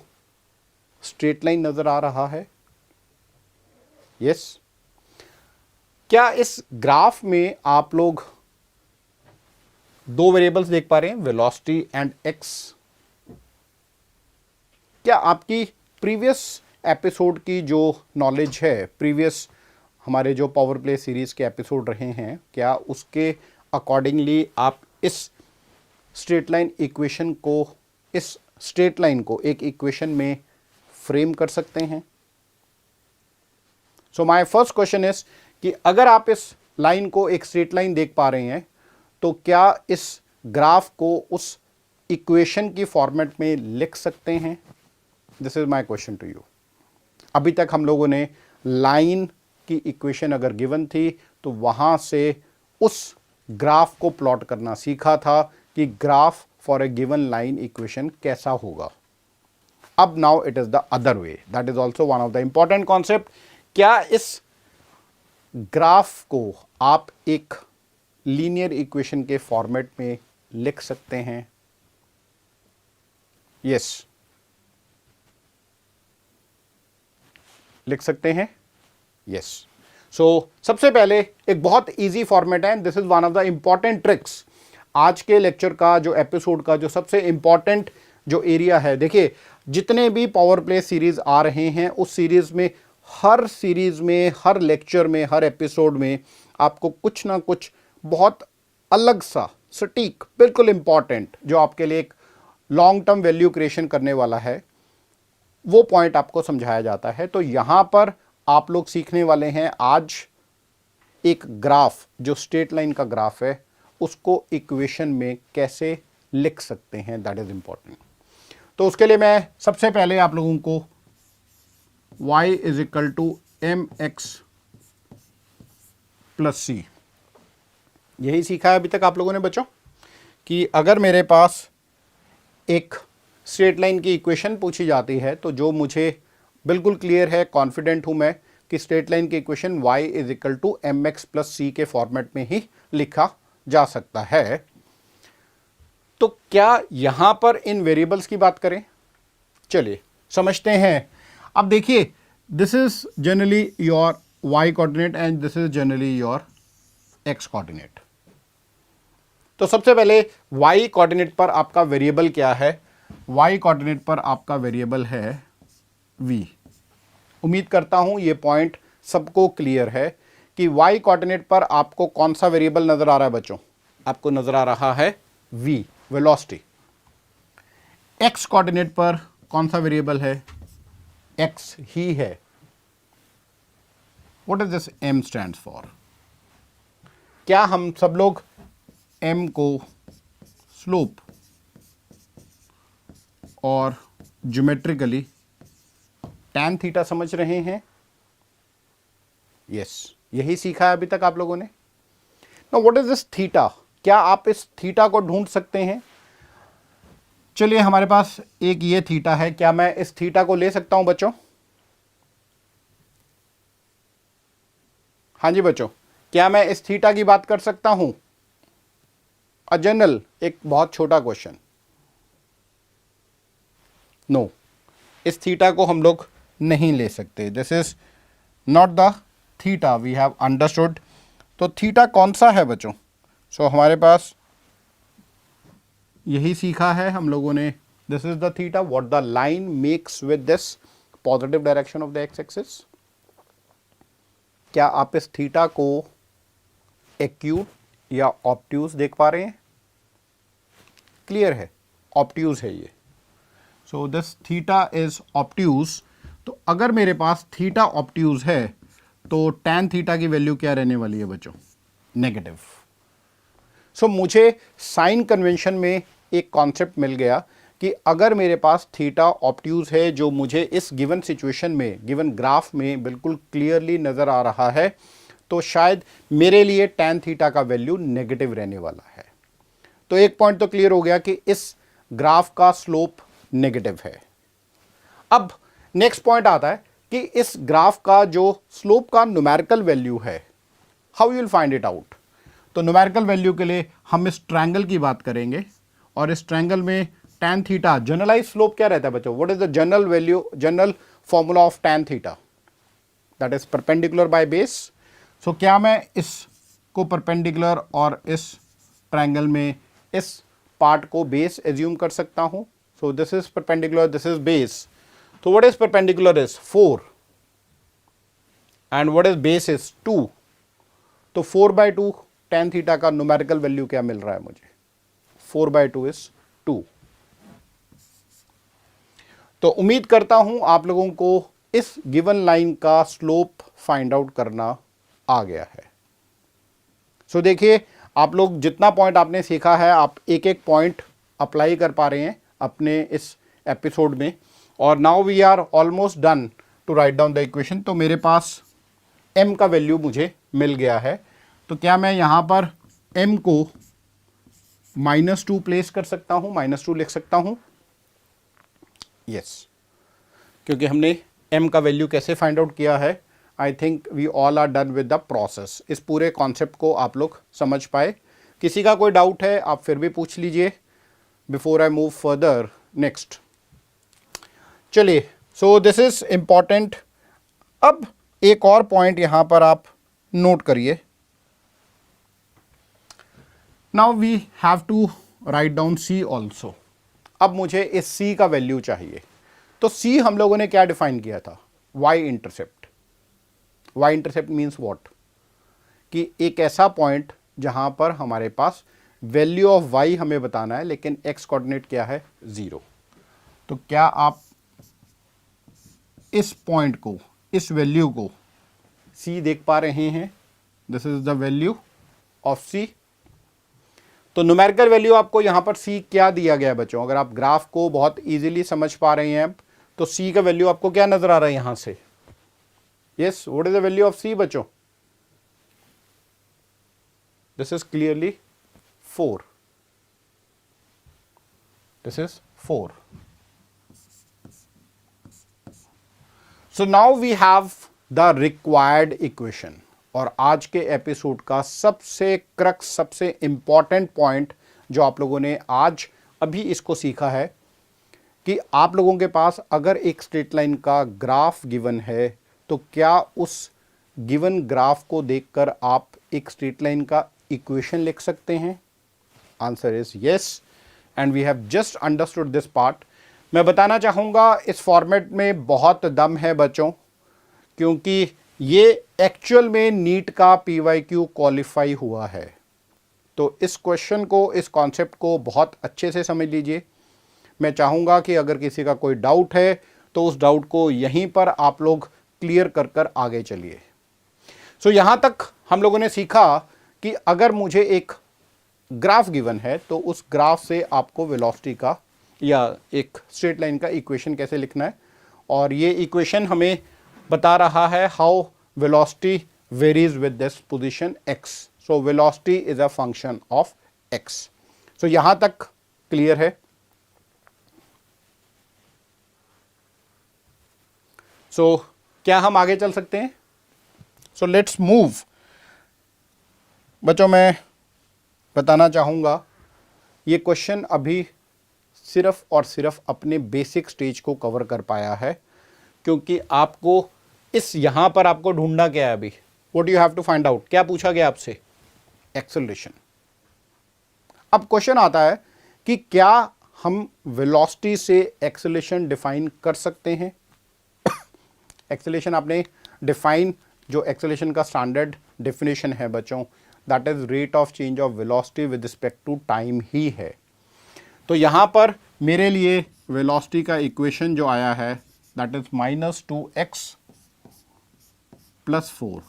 स्ट्रेट लाइन नजर आ रहा है? यस। क्या इस ग्राफ में आप लोग दो वेरिएबल्स देख पा रहे हैं, वेलोसिटी एंड एक्स? क्या आपकी प्रीवियस एपिसोड की जो नॉलेज है, प्रीवियस हमारे जो पावर प्ले सीरीज के एपिसोड रहे हैं, क्या उसके अकॉर्डिंगली आप इस स्ट्रेट लाइन इक्वेशन को, इस स्ट्रेट लाइन को एक इक्वेशन में फ्रेम कर सकते हैं? So my first question is कि अगर आप इस लाइन को एक स्ट्रेट लाइन देख पा रहे हैं तो क्या इस ग्राफ को उस इक्वेशन की फॉर्मेट में लिख सकते हैं? This is my question to you. अभी तक हम लोगों ने लाइन की इक्वेशन अगर गिवन थी तो वहां से उस ग्राफ को प्लॉट करना सीखा था कि graph for a given line equation कैसा होगा। अब now it is the other way, that is also one of the important concept. क्या इस ग्राफ को आप एक लीनियर इक्वेशन के फॉर्मेट में लिख सकते हैं? यस, लिख सकते हैं। यस। सो सबसे पहले एक बहुत इजी फॉर्मेट है, this is one of the important tricks. आज के लेक्चर का जो एपिसोड का जो सबसे इंपॉर्टेंट जो एरिया है, देखिए जितने भी पावर प्ले सीरीज आ रहे हैं उस सीरीज में, हर सीरीज में, हर लेक्चर में, हर एपिसोड में आपको कुछ ना कुछ बहुत अलग सा सटीक, बिल्कुल इंपॉर्टेंट, जो आपके लिए एक लॉन्ग टर्म वैल्यू क्रिएशन करने वाला है, वो पॉइंट आपको समझाया जाता है। तो यहां पर आप लोग सीखने वाले हैं आज एक ग्राफ, जो स्ट्रेट लाइन का ग्राफ है, उसको इक्वेशन में कैसे लिख सकते हैं, दैट इज इंपॉर्टेंट। तो उसके लिए मैं सबसे पहले आप लोगों को y is equal to mx plus C, यही सीखा है अभी तक आप लोगों ने बच्चों, कि अगर मेरे पास एक स्ट्रेट लाइन की इक्वेशन पूछी जाती है तो जो मुझे बिल्कुल क्लियर है, कॉन्फिडेंट हूं मैं कि स्ट्रेट लाइन की equation y is equal to mx plus C के फॉर्मेट में ही लिखा जा सकता है। तो क्या यहां पर इन वेरिएबल्स की बात करें? चलिए समझते हैं। अब देखिए, this is generally your y coordinate and this is generally your x coordinate. तो सबसे पहले y कोऑर्डिनेट पर आपका वेरिएबल क्या है? y कोऑर्डिनेट पर आपका वेरिएबल है v। उम्मीद करता हूं ये पॉइंट सबको क्लियर है कि y कोऑर्डिनेट पर आपको कौन सा वेरिएबल नजर आ रहा है बच्चों? आपको नजर आ रहा है v, वेलोसिटी। x कोऑर्डिनेट पर कौन सा वेरिएबल है? x ही है। What is this m stands for? क्या हम सब लोग m को स्लोप और ज्योमेट्रिकली tan थीटा समझ रहे हैं? यस, यही सीखा है अभी तक आप लोगों ने। Now what is this theta? क्या आप इस थीटा को ढूंढ सकते हैं? चलिए, हमारे पास एक ये थीटा है, क्या मैं इस थीटा को ले सकता हूं बच्चों? हाँ जी बच्चों, क्या मैं इस थीटा की बात कर सकता हूं? अ जनरल, एक बहुत छोटा क्वेश्चन। नो, इस थीटा को हम लोग नहीं ले सकते। This is not the theta we have understood. तो थीटा कौन सा है बच्चों? सो हमारे पास यही सीखा है हम लोगों ने। This is the theta, what the line makes with this positive direction of the x axis. क्या आप इस थीटा को एक्यूट या ऑब्ट्यूज देख पा रहे हैं? क्लियर है, ऑब्ट्यूज है ये। So this theta is obtuse. तो अगर मेरे पास थीटा ऑब्ट्यूज है तो tan थीटा की वैल्यू क्या रहने वाली है बच्चों? नेगेटिव। सो मुझे साइन कन्वेंशन में एक कॉन्सेप्ट मिल गया कि अगर मेरे पास थीटा ऑब्ट्यूज है, जो मुझे इस गिवन सिचुएशन में, गिवन ग्राफ में बिल्कुल क्लियरली नजर आ रहा है, तो शायद मेरे लिए tan थीटा का वैल्यू नेगेटिव रहने वाला है। तो एक पॉइंट तो क्लियर हो गया कि इस ग्राफ का स्लोप नेगेटिव है। अब नेक्स्ट पॉइंट आता है कि इस ग्राफ का जो स्लोप का न्यूमेरिकल वैल्यू है, how you will find it out? तो न्यूमेरिकल वैल्यू के लिए हम इस ट्रायंगल की बात करेंगे, और इस ट्रायंगल में tan थीटा, जनरलाइज स्लोप क्या रहता है बच्चों? What is the general value, general formula of tan theta? That is perpendicular by base. So क्या मैं इसको परपेंडिकुलर और इस ट्रायंगल में इस पार्ट को बेस एज्यूम कर सकता हूं? So this is perpendicular, this is base. तो what is perpendicular is 4 and what is base is 2। तो 4/2 tan थीटा का न्यूमेरिकल वैल्यू क्या मिल रहा है मुझे? 4/2 इज 2। तो उम्मीद करता हूं आप लोगों को इस गिवन लाइन का स्लोप फाइंड आउट करना आ गया है। सो देखिए, आप लोग जितना पॉइंट आपने सीखा है, आप एक एक पॉइंट अप्लाई कर पा रहे हैं अपने इस एपिसोड में। और now we are almost done to write down the equation. तो मेरे पास m का वैल्यू मुझे मिल गया है। तो क्या मैं यहाँ पर m को -2 प्लेस कर सकता हूँ, -2 लिख सकता हूँ? यस, क्योंकि हमने m का वैल्यू कैसे फाइंड आउट किया है। I think we all are done with the process. इस पूरे कॉन्सेप्ट को आप लोग समझ पाए। किसी का कोई डाउट है आप फिर भी पूछ लीजिए before I move further next. चलिए, सो दिस इज इंपॉर्टेंट। अब एक और पॉइंट यहां पर आप नोट करिए। Now we have to write down c also. अब मुझे इस c का वैल्यू चाहिए। तो c हम लोगों ने क्या डिफाइन किया था? y intercept. y intercept means what? कि एक ऐसा पॉइंट जहां पर हमारे पास वैल्यू ऑफ y हमें बताना है, लेकिन x कोऑर्डिनेट क्या है? 0। तो क्या आप इस पॉइंट को, इस वैल्यू को c देख पा रहे हैं? This is the value of c। तो न्यूमेरिकल वैल्यू आपको यहां पर c क्या दिया गया है बच्चों? अगर आप ग्राफ को बहुत इजीली समझ पा रहे हैं तो c का वैल्यू आपको क्या नजर आ रहा है यहां से? Yes, what is the value of c बच्चों? This is clearly 4। This is 4। So now we have the required equation. और आज के एपिसोड का सबसे क्रक्स, सबसे इंपॉर्टेंट पॉइंट जो आप लोगों ने आज अभी इसको सीखा है कि आप लोगों के पास अगर एक स्ट्रेट लाइन का ग्राफ गिवन है तो क्या उस गिवन ग्राफ को देखकर आप एक स्ट्रेट लाइन का इक्वेशन लिख सकते हैं? Answer is yes, and we have just understood this part. मैं बताना चाहूँगा इस फॉर्मेट में बहुत दम है बच्चों, क्योंकि ये एक्चुअल में नीट का PYQ क्वालिफाई हुआ है। तो इस क्वेश्चन को, इस कॉन्सेप्ट को बहुत अच्छे से समझ लीजिए। मैं चाहूँगा कि अगर किसी का कोई डाउट है तो उस डाउट को यहीं पर आप लोग क्लियर कर कर आगे चलिए। सो यहाँ तक हम लोगों ने सीखा कि अगर मुझे एक ग्राफ गिवन है तो उस ग्राफ से आपको वेलोसिटी का या एक स्ट्रेट लाइन का इक्वेशन कैसे लिखना है, और ये इक्वेशन हमें बता रहा है how velocity varies with this position x। So velocity is a function of x। सो यहां तक क्लियर है? सो क्या हम आगे चल सकते हैं? सो लेट्स मूव। बच्चों, मैं बताना चाहूँगा ये क्वेश्चन अभी सिर्फ और सिर्फ अपने बेसिक स्टेज को कवर कर पाया है, क्योंकि आपको इस यहाँ पर आपको ढूंढना क्या है अभी? What you have to find out? क्या पूछा गया आपसे? एक्सेलरेशन। अब क्वेश्चन आता है कि क्या हम वेलोसिटी से एक्सेलरेशन डिफाइन कर सकते हैं? एक्सेलरेशन आपने डिफाइन, जो एक्सेलरेशन का स्टैंडर्ड डेफिनेशन है बच्चों, that is rate of change of velocity with respect to time ही है। तो यहाँ पर मेरे लिए वेलोसिटी का इक्वेशन जो आया है दैट इज -2x + 4,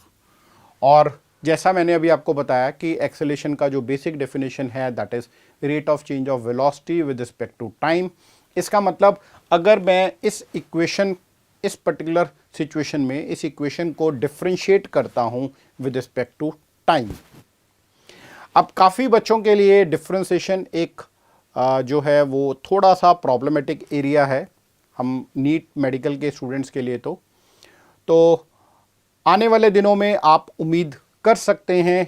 और जैसा मैंने अभी आपको बताया कि एक्सेलरेशन का जो बेसिक डेफिनेशन है that is rate of change of velocity with respect to time. इसका मतलब अगर मैं इस इक्वेशन, इस पर्टिकुलर सिचुएशन में इस इक्वेशन को डिफरेंशिएट करता हूं विद रिस्पेक्ट टू टाइम। अब काफ़ी बच्चों के लिए डिफरेंशिएशन एक जो है वो थोड़ा सा प्रॉब्लमेटिक एरिया है, हम नीट मेडिकल के स्टूडेंट्स के लिए। तो आने वाले दिनों में आप उम्मीद कर सकते हैं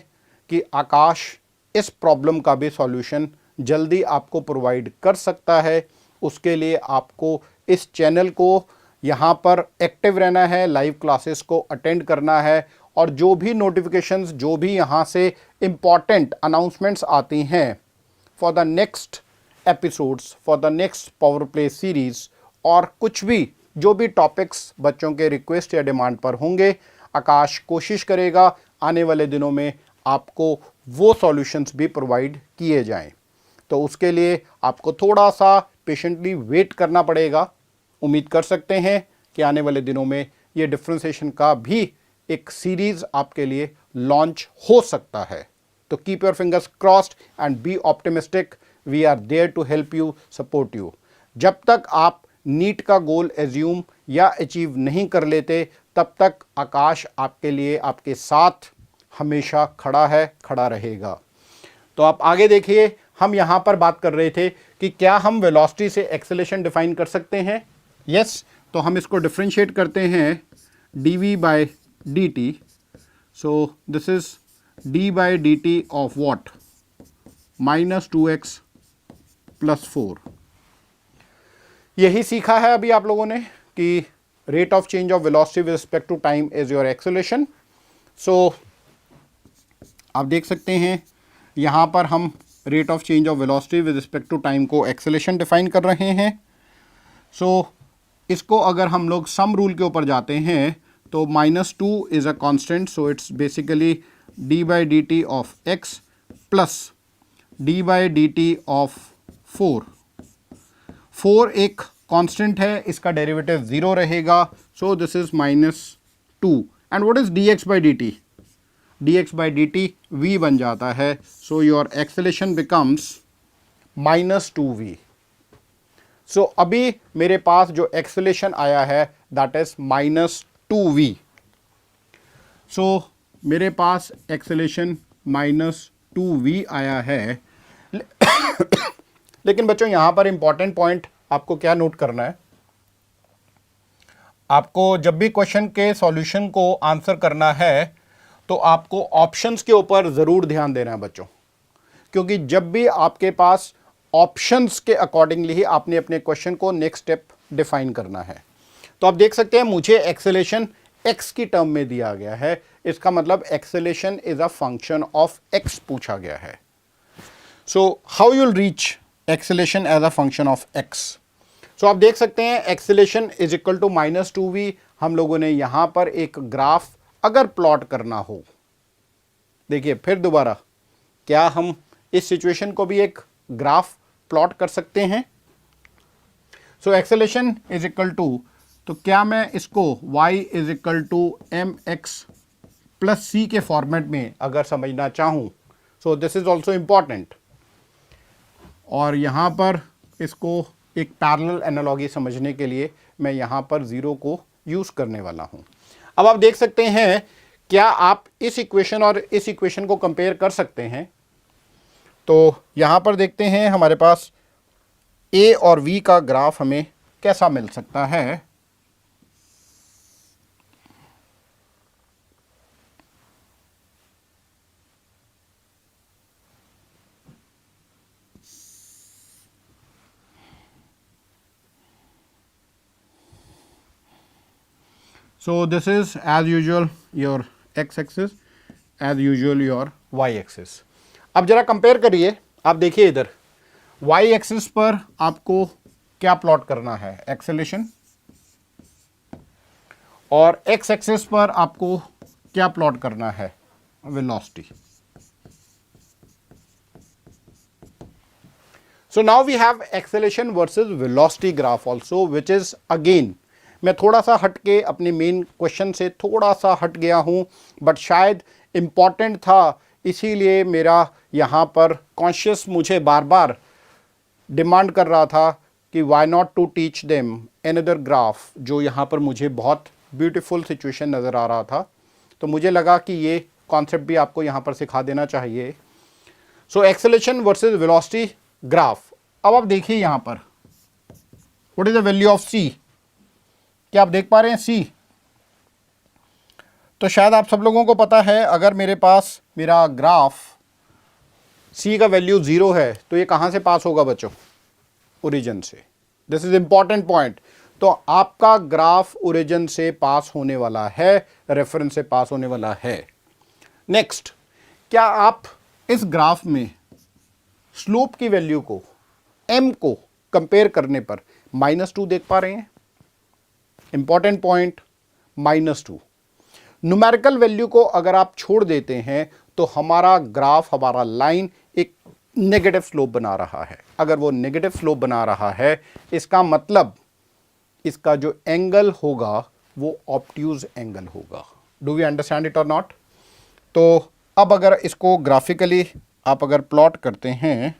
कि आकाश इस प्रॉब्लम का भी सॉल्यूशन जल्दी आपको प्रोवाइड कर सकता है। उसके लिए आपको इस चैनल को यहाँ पर एक्टिव रहना है, लाइव क्लासेस को अटेंड करना है, और जो भी नोटिफिकेशंस, जो भी यहाँ से इम्पॉर्टेंट अनाउंसमेंट्स आती हैं for the next episodes, for the next power play series, और कुछ भी जो भी टॉपिक्स बच्चों के रिक्वेस्ट या डिमांड पर होंगे, आकाश कोशिश करेगा आने वाले दिनों में आपको वो सॉल्यूशंस भी प्रोवाइड किए जाएं। तो उसके लिए आपको थोड़ा सा पेशेंटली वेट करना पड़ेगा। उम्मीद कर सकते हैं कि आने वाले दिनों में ये डिफरेंशिएशन का भी एक सीरीज़ आपके लिए लॉन्च हो सकता है। तो keep your fingers crossed and be optimistic. We are there to help you, support you. जब तक आप नीट का गोल एज्यूम या अचीव नहीं कर लेते, तब तक आकाश आपके लिए, आपके साथ हमेशा खड़ा है, खड़ा रहेगा। तो आप आगे देखिए, हम यहाँ पर बात कर रहे थे कि क्या हम वेलोसिटी से एक्सेलरेशन डिफाइन कर सकते हैं? यस। तो हम इसको डिफरेंशिएट करते हैं dv/dt। So this is d/dt of what? -2x + 4। यही सीखा है अभी आप लोगों ने कि rate of change of velocity with respect to time is your acceleration. So आप देख सकते हैं यहाँ पर हम rate of change of velocity with respect to time को एक्सेलरेशन डिफाइन कर रहे हैं। सो इसको अगर हम लोग सम रूल के ऊपर जाते हैं तो -2 is a constant, so it's basically d/dt of x plus d/dt of 4। 4 एक कांस्टेंट है, इसका डेरिवेटिव 0 रहेगा, सो this is -2। And what is dx/dt? dx/dt v बन जाता है, so your acceleration becomes -2v। सो अभी मेरे पास जो एक्सेलरेशन आया है दैट इज -2v। सो मेरे पास एक्सेलरेशन -2v आया है। लेकिन बच्चों यहाँ पर इंपॉर्टेंट पॉइंट आपको क्या नोट करना है? आपको जब भी क्वेश्चन के सॉल्यूशन को आंसर करना है तो आपको ऑप्शंस के ऊपर ज़रूर ध्यान देना है बच्चों, क्योंकि जब भी आपके पास ऑप्शंस के अकॉर्डिंगली ही आपने अपने क्वेश्चन को नेक्स्ट स्टेप डिफाइन करना है। तो आप देख सकते हैं मुझे एक्सेलेरेशन x की टर्म में दिया गया है, इसका मतलब acceleration is a function of x पूछा गया है। So how you'll reach acceleration as a function of x? So आप देख सकते हैं acceleration is equal to -2v। हम लोगों ने यहां पर एक ग्राफ अगर प्लॉट करना हो, देखिए फिर दोबारा, क्या हम इस सिचुएशन को भी एक ग्राफ प्लॉट कर सकते हैं? So acceleration is equal to, तो क्या मैं इसको y is equal to mx plus C के फॉर्मेट में अगर समझना चाहूं, so this is also important. और यहां पर इसको एक पैरेलल एनालॉजी समझने के लिए मैं यहां पर 0 को यूज करने वाला हूं। अब आप देख सकते हैं, क्या आप इस इक्वेशन और इस इक्वेशन को कंपेयर कर सकते हैं? तो यहां पर देखते हैं हमारे पास a और v का ग्राफ हमें कैसा मिल सकता है। So this is as usual your x-axis, as usual your y-axis। अब जरा कंपेयर करिए, आप देखिए इधर y-axis पर आपको क्या प्लॉट करना है? एक्सेलेरेशन। और x-axis पर आपको क्या प्लॉट करना है? Velocity. So now we have acceleration versus velocity graph also, which is again, मैं थोड़ा सा हट के अपने मेन क्वेश्चन से थोड़ा सा हट गया हूं, बट शायद इंपॉर्टेंट था, इसीलिए मेरा यहाँ पर कॉन्शियस मुझे बार बार डिमांड कर रहा था कि why not to teach them another graph, जो यहाँ पर मुझे बहुत ब्यूटीफुल सिचुएशन नज़र आ रहा था, तो मुझे लगा कि ये कॉन्सेप्ट भी आपको यहाँ पर सिखा देना चाहिए। सो एक्सेलेरेशन वर्सेस वेलोसिटी ग्राफ। अब आप देखिए यहाँ पर what is the value of c? क्या आप देख पा रहे हैं c? तो शायद आप सब लोगों को पता है, अगर मेरे पास मेरा ग्राफ c का वैल्यू 0 है तो ये कहां से पास होगा बच्चों? ओरिजिन से। This is important point. तो आपका ग्राफ ओरिजिन से पास होने वाला है, रेफरेंस से पास होने वाला है। नेक्स्ट, क्या आप इस ग्राफ में स्लोप की वैल्यू को m को कंपेयर करने पर -2 देख पा रहे हैं? Important point, -2। न्यूमेरिकल वैल्यू को अगर आप छोड़ देते हैं तो हमारा ग्राफ, हमारा लाइन एक नेगेटिव स्लोप बना रहा है। अगर वो नेगेटिव स्लोप बना रहा है, इसका मतलब इसका जो एंगल होगा वो ऑब्ट्यूज एंगल होगा। डू वी अंडरस्टैंड इट और नॉट? तो अब अगर इसको ग्राफिकली आप अगर प्लॉट करते हैं,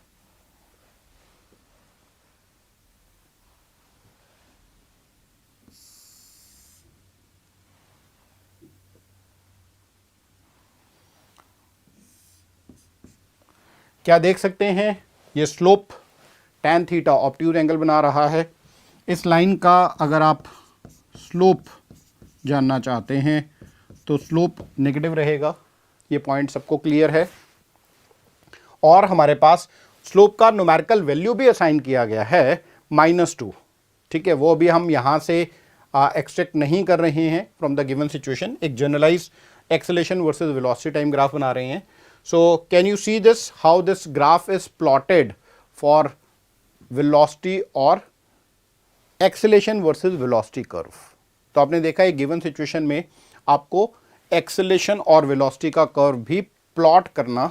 क्या देख सकते हैं? ये slope tan theta obtuse angle बना रहा है। इस लाइन का अगर आप स्लोप जानना चाहते हैं तो स्लोप नेगेटिव रहेगा। ये पॉइंट सबको क्लियर है। और हमारे पास स्लोप का न्यूमेरिकल वैल्यू भी असाइन किया गया है -2। ठीक है, वो भी हम यहाँ से एक्सट्रैक्ट नहीं कर रहे हैं फ्रॉम द गिवन सिचुएशन। एक generalize acceleration versus velocity time graph बना रहे हैं। So can you see this, how this graph is plotted for velocity or acceleration versus velocity curve? तो आपने देखा है गिवन सिचुएशन में आपको एक्सेलेरेशन और वेलोसिटी का कर्व भी प्लॉट करना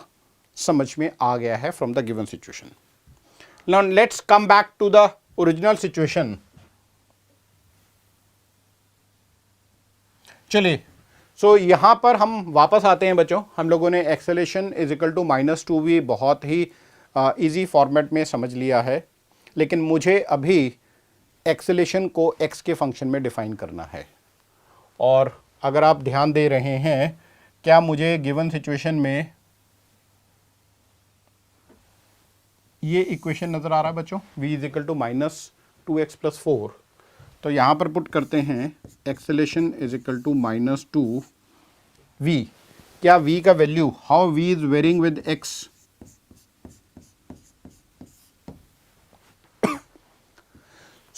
समझ में आ गया है from the given situation. Now let's come back to the original situation. चलिए, सो यहां पर हम वापस आते हैं बच्चों। हम लोगों ने acceleration is equal to -2v बहुत ही इजी फॉर्मेट में समझ लिया है, लेकिन मुझे अभी एक्सेलेरेशन को x के फंक्शन में डिफाइन करना है। और अगर आप ध्यान दे रहे हैं, क्या मुझे गिवन सिचुएशन में ये इक्वेशन नज़र आ रहा है बच्चों? v is equal to -2x + 4। तो यहाँ पर पुट करते हैं acceleration is equal to -2v। क्या v का value, how v is varying with x?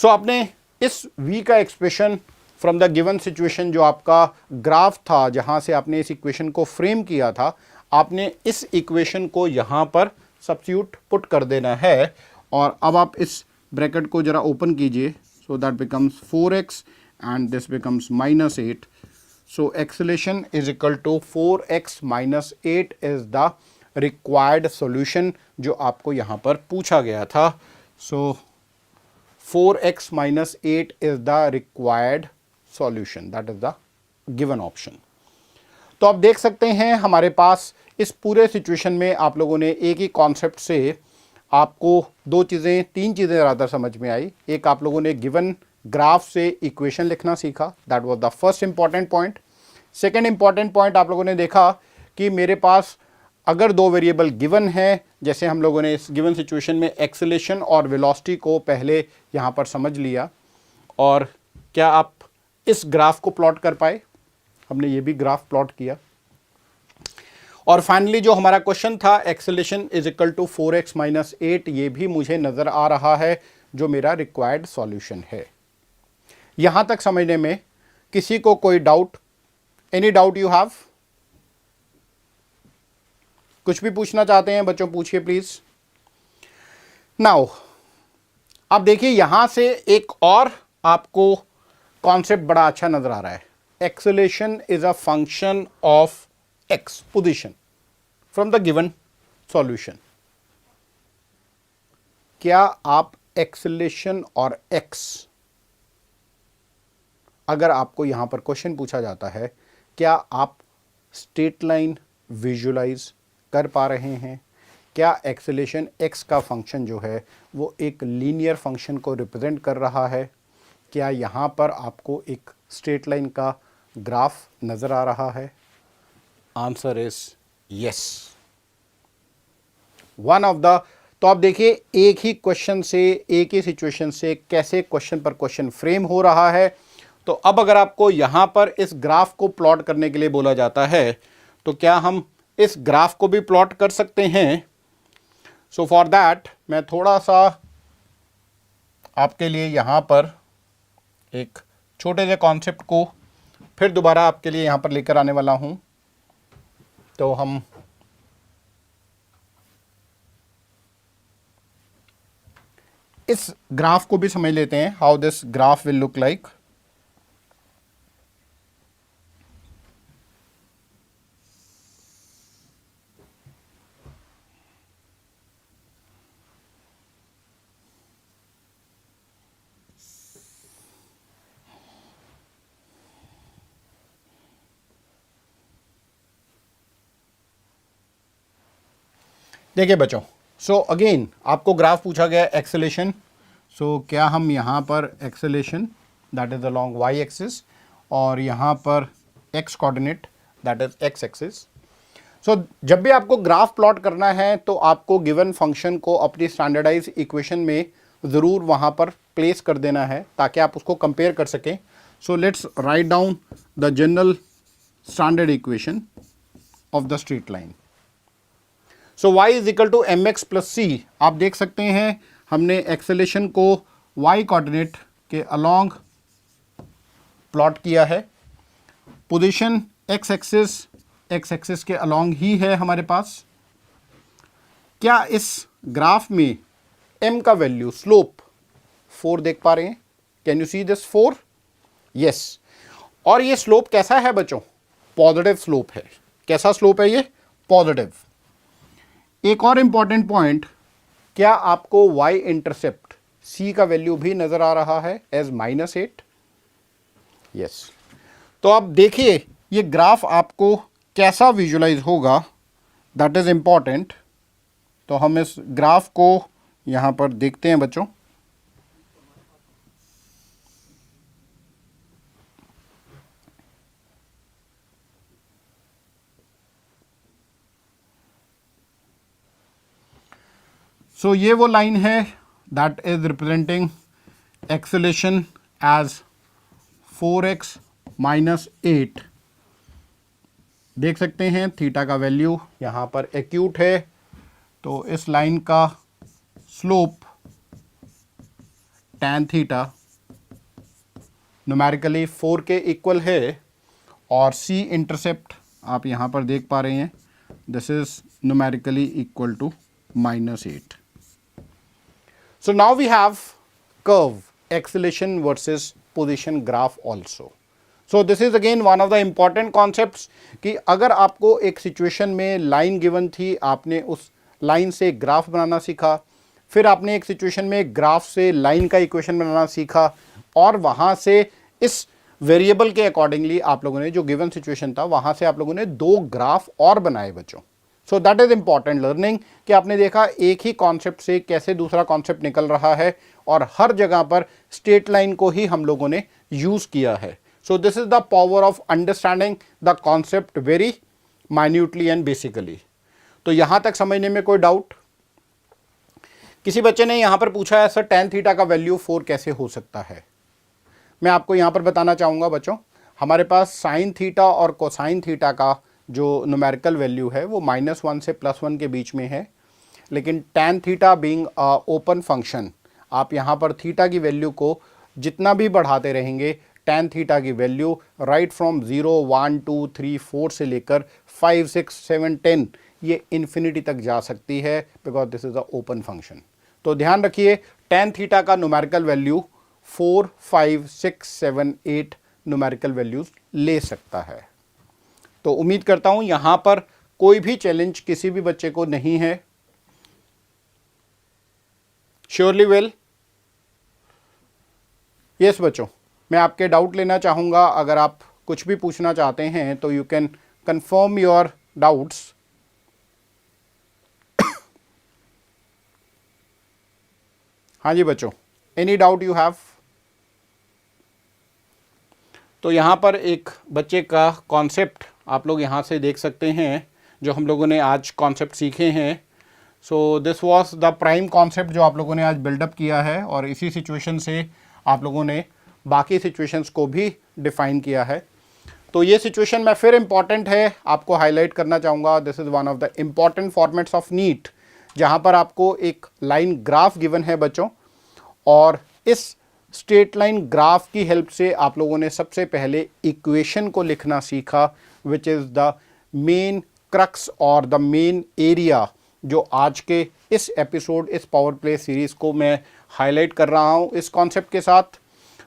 So आपने इस v का expression from the given situation, जो आपका ग्राफ था जहां से आपने इस इक्वेशन को फ्रेम किया था, आपने इस इक्वेशन को यहां पर सब्स्टिट्यूट पुट कर देना है। और अब आप इस ब्रैकेट को जरा ओपन कीजिए, so that becomes 4x and this becomes -8। So acceleration is equal to 4x - 8 is the required solution जो आपको यहां पर पूछा गया था। सो 4x - 8 is the required solution, that is the given option। तो आप देख सकते हैं हमारे पास इस पूरे सिचुएशन में आप लोगों ने एक ही कॉन्सेप्ट से आपको तीन चीज़ें ज़्यादा समझ में आई। एक, आप लोगों ने गिवन ग्राफ से इक्वेशन लिखना सीखा, that was the first important point. Second important point, आप लोगों ने देखा कि मेरे पास अगर दो वेरिएबल गिवन है, जैसे हम लोगों ने इस गिवन सिचुएशन में एक्सेलेरेशन और वेलोसिटी को पहले यहाँ पर समझ लिया, और क्या आप इस ग्राफ को प्लॉट कर पाए? हमने ये भी ग्राफ प्लॉट किया। और फाइनली जो हमारा क्वेश्चन था, acceleration is equal to 4x - 8, ये भी मुझे नज़र आ रहा है जो मेरा रिक्वायर्ड सॉल्यूशन है। यहाँ तक समझने में किसी को कोई doubt? Any doubt you have? कुछ भी पूछना चाहते हैं बच्चों, पूछिए प्लीज। नाउ अब देखिए, यहां से एक और आपको कॉन्सेप्ट बड़ा अच्छा नजर आ रहा है। Acceleration is a function of x position from the given solution. क्या आप एक्सेलेरेशन और एक्स, अगर आपको यहां पर क्वेश्चन पूछा जाता है, क्या आप स्ट्रेट लाइन विजुलाइज कर पा रहे हैं? क्या एक्सेलेरेशन एक्स का फंक्शन जो है वो एक लीनियर फंक्शन को रिप्रेजेंट कर रहा है? क्या यहाँ पर आपको एक स्ट्रेट लाइन का ग्राफ नज़र आ रहा है? Answer is yes. One of the, तो आप देखिए एक ही क्वेश्चन से, एक ही सिचुएशन से कैसे क्वेश्चन पर क्वेश्चन फ्रेम हो रहा है। तो अब अगर आपको यहाँ पर इस ग्राफ को प्लॉट करने के लिए बोला जाता है, तो क्या हम इस ग्राफ को भी प्लॉट कर सकते हैं? सो फॉर दैट मैं थोड़ा सा आपके लिए यहां पर एक छोटे से कॉन्सेप्ट को फिर दोबारा आपके लिए यहां पर लेकर आने वाला हूं। तो हम इस ग्राफ को भी समझ लेते हैं, how this graph will look like. देखिए बच्चों, सो अगेन आपको ग्राफ पूछा गया एक्सेलेरेशन। सो क्या हम यहाँ पर acceleration that is along Y axis, और यहाँ पर X coordinate that is X axis. So जब भी आपको ग्राफ प्लॉट करना है तो आपको गिवन फंक्शन को अपनी स्टैंडर्डाइज इक्वेशन में ज़रूर वहाँ पर प्लेस कर देना है ताकि आप उसको कंपेयर कर सकें। So let's write down the general standard equation of the straight line. So y is equal to M X plus C. आप देख सकते हैं हमने एक्सेलेरेशन को y कोऑर्डिनेट के अलोंग प्लॉट किया है। पोजीशन x एक्सिस के अलोंग ही है हमारे पास। क्या इस ग्राफ में m का वैल्यू, स्लोप 4 देख पा रहे हैं? Can you see this 4? Yes. और ये स्लोप कैसा है बच्चों? पॉजिटिव स्लोप है। कैसा स्लोप है ये? पॉजिटिव। एक और इंपॉर्टेंट पॉइंट, क्या आपको y इंटरसेप्ट c का वैल्यू भी नजर आ रहा है एज -8? यस। तो अब देखिए ये ग्राफ आपको कैसा विजुलाइज होगा, दैट इज इंपॉर्टेंट। तो हम इस ग्राफ को यहां पर देखते हैं बच्चों। सो ये वो लाइन है that is representing acceleration as 4x - 8। देख सकते हैं थीटा का वैल्यू यहाँ पर एक्यूट है, तो इस लाइन का स्लोप tan थीटा न्यूमेरिकली 4 के इक्वल है और C इंटरसेप्ट आप यहाँ पर देख पा रहे हैं, this is numerically equal to -8. So now we have curve acceleration versus position graph also. So this is again one of the important concepts कि अगर आपको एक सिचुएशन में लाइन गिवन थी, आपने उस लाइन से ग्राफ बनाना सीखा, फिर आपने एक सिचुएशन में ग्राफ से लाइन का इक्वेशन बनाना सीखा और वहाँ से इस वेरिएबल के अकॉर्डिंगली आप लोगों ने जो गिवन सिचुएशन था वहाँ से आप लोगों ने 2 ग्राफ और बनाए बच्चों. सो दैट इज इंपॉर्टेंट लर्निंग कि आपने देखा एक ही कॉन्सेप्ट से कैसे दूसरा कॉन्सेप्ट निकल रहा है और हर जगह पर स्ट्रेट लाइन को ही हम लोगों ने यूज किया है. सो this is the power of understanding the concept very minutely and basically. तो यहां तक समझने में कोई डाउट? किसी बच्चे ने यहां पर पूछा है सर tan थीटा का वैल्यू 4 कैसे हो सकता है. मैं आपको यहां पर बताना चाहूंगा बच्चों, हमारे पास sin थीटा और कोसाइन थीटा का जो न्यूमेरिकल वैल्यू है वो -1 से +1 के बीच में है, लेकिन tan theta being open function, आप यहाँ पर थीटा की वैल्यू को जितना भी बढ़ाते रहेंगे tan थीटा की वैल्यू राइट फ्रॉम 0, 1, 2, 3, 4 से लेकर 5, 6, 7, 10 ये इन्फिनिटी तक जा सकती है because this is a open function. तो ध्यान रखिए tan थीटा का न्यूमेरिकल वैल्यू 4, 5, 6, 7, 8 न्यूमेरिकल वैल्यूज ले सकता है. तो उम्मीद करता हूं यहां पर कोई भी चैलेंज किसी भी बच्चे को नहीं है. Surely well. यस बच्चों, मैं आपके डाउट लेना चाहूंगा. अगर आप कुछ भी पूछना चाहते हैं तो you can confirm your doubts. हाँ जी बच्चों, एनी डाउट यू हैव? तो यहाँ पर एक बच्चे का कॉन्सेप्ट आप लोग यहाँ से देख सकते हैं जो हम लोगों ने आज कॉन्सेप्ट सीखे हैं. So this was the prime concept जो आप लोगों ने आज बिल्डअप किया है और इसी सिचुएशन से आप लोगों ने बाकी सिचुएशंस को भी डिफाइन किया है. तो ये सिचुएशन मैं फिर इम्पॉर्टेंट है आपको हाईलाइट करना चाहूँगा. This is one of the important formats of NEET जहाँ पर आपको एक लाइन ग्राफ गिवन है बच्चों और इस स्ट्रेट लाइन ग्राफ की हेल्प से आप लोगों ने सबसे पहले इक्वेशन को लिखना सीखा which is the main crux और द मेन एरिया जो आज के इस एपिसोड इस पावर प्ले सीरीज़ को मैं हाईलाइट कर रहा हूँ इस कॉन्सेप्ट के साथ.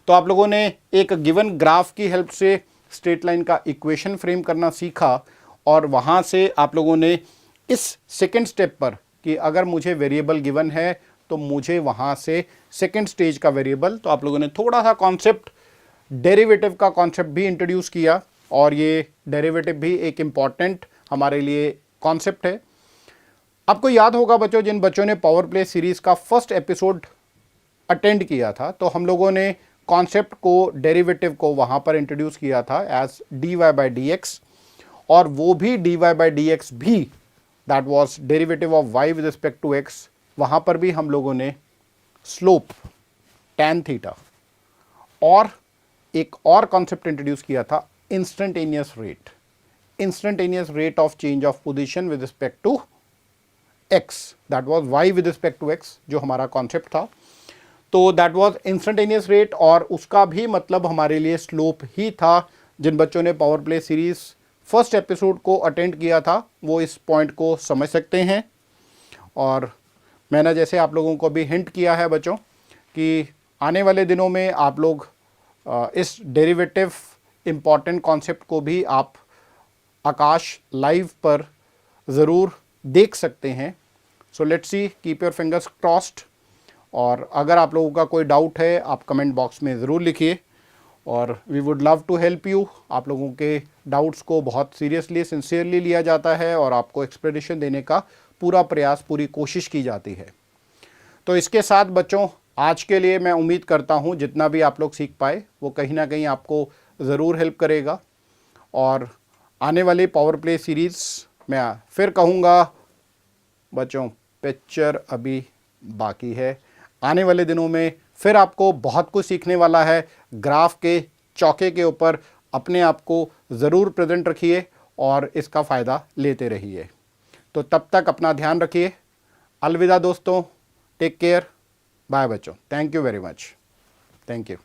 तो आप लोगों ने एक गिवन ग्राफ की हेल्प से स्ट्रेट लाइन का इक्वेशन फ्रेम करना सीखा और वहाँ से आप लोगों ने इस सेकेंड स्टेप पर कि अगर मुझे वेरिएबल गिवन है तो मुझे वहाँ से सेकेंड स्टेज का वेरिएबल, तो आप लोगों ने थोड़ा सा कॉन्सेप्ट डेरिवेटिव का कॉन्सेप्ट भी इंट्रोड्यूस किया और ये डेरिवेटिव भी एक इम्पॉर्टेंट हमारे लिए कॉन्सेप्ट है. आपको याद होगा बच्चों, जिन बच्चों ने पावर प्ले सीरीज़ का फर्स्ट एपिसोड अटेंड किया था तो हम लोगों ने कॉन्सेप्ट को, डेरिवेटिव को वहाँ पर इंट्रोड्यूस किया था एज dy/dx और वो भी dy/dx भी that was derivative of y with respect to x. वहाँ पर भी हम लोगों ने स्लोप tan थीटा और एक और कॉन्सेप्ट इंट्रोड्यूस किया था instantaneous rate of change of position with respect to x, that was y with respect to x जो हमारा कॉन्सेप्ट था. तो दैट वाज इंस्टेंटेनियस रेट और उसका भी मतलब हमारे लिए स्लोप ही था. जिन बच्चों ने power play series first episode को अटेंड किया था वो इस पॉइंट को समझ सकते हैं. और मैंने जैसे आप लोगों को भी हिंट किया है बच्चों कि आने वाले दिनों में आप लोग इस डेरिवेटिव इम्पॉर्टेंट कॉन्सेप्ट को भी आप आकाश लाइव पर ज़रूर देख सकते हैं. So let's see, keep your fingers crossed. और अगर आप लोगों का कोई डाउट है आप कमेंट बॉक्स में ज़रूर लिखिए और we would love to help you. आप लोगों के डाउट्स को बहुत सीरियसली, सिंसियरली लिया जाता है और आपको एक्सप्लेनेशन देने का पूरा प्रयास, पूरी कोशिश की जाती है. तो इसके साथ बच्चों आज के लिए मैं उम्मीद करता हूँ जितना भी आप लोग सीख पाए वो कहीं ना कहीं आपको ज़रूर हेल्प करेगा. और आने वाली पावर प्ले सीरीज़ मैं फिर कहूँगा बच्चों, पिक्चर अभी बाकी है. आने वाले दिनों में फिर आपको बहुत कुछ सीखने वाला है. ग्राफ के चौके के ऊपर अपने आप को ज़रूर प्रेजेंट रखिए और इसका फ़ायदा लेते रहिए. तो तब तक अपना ध्यान रखिए. अलविदा दोस्तों, टेक केयर, बाय बच्चों, thank you very much. Thank you.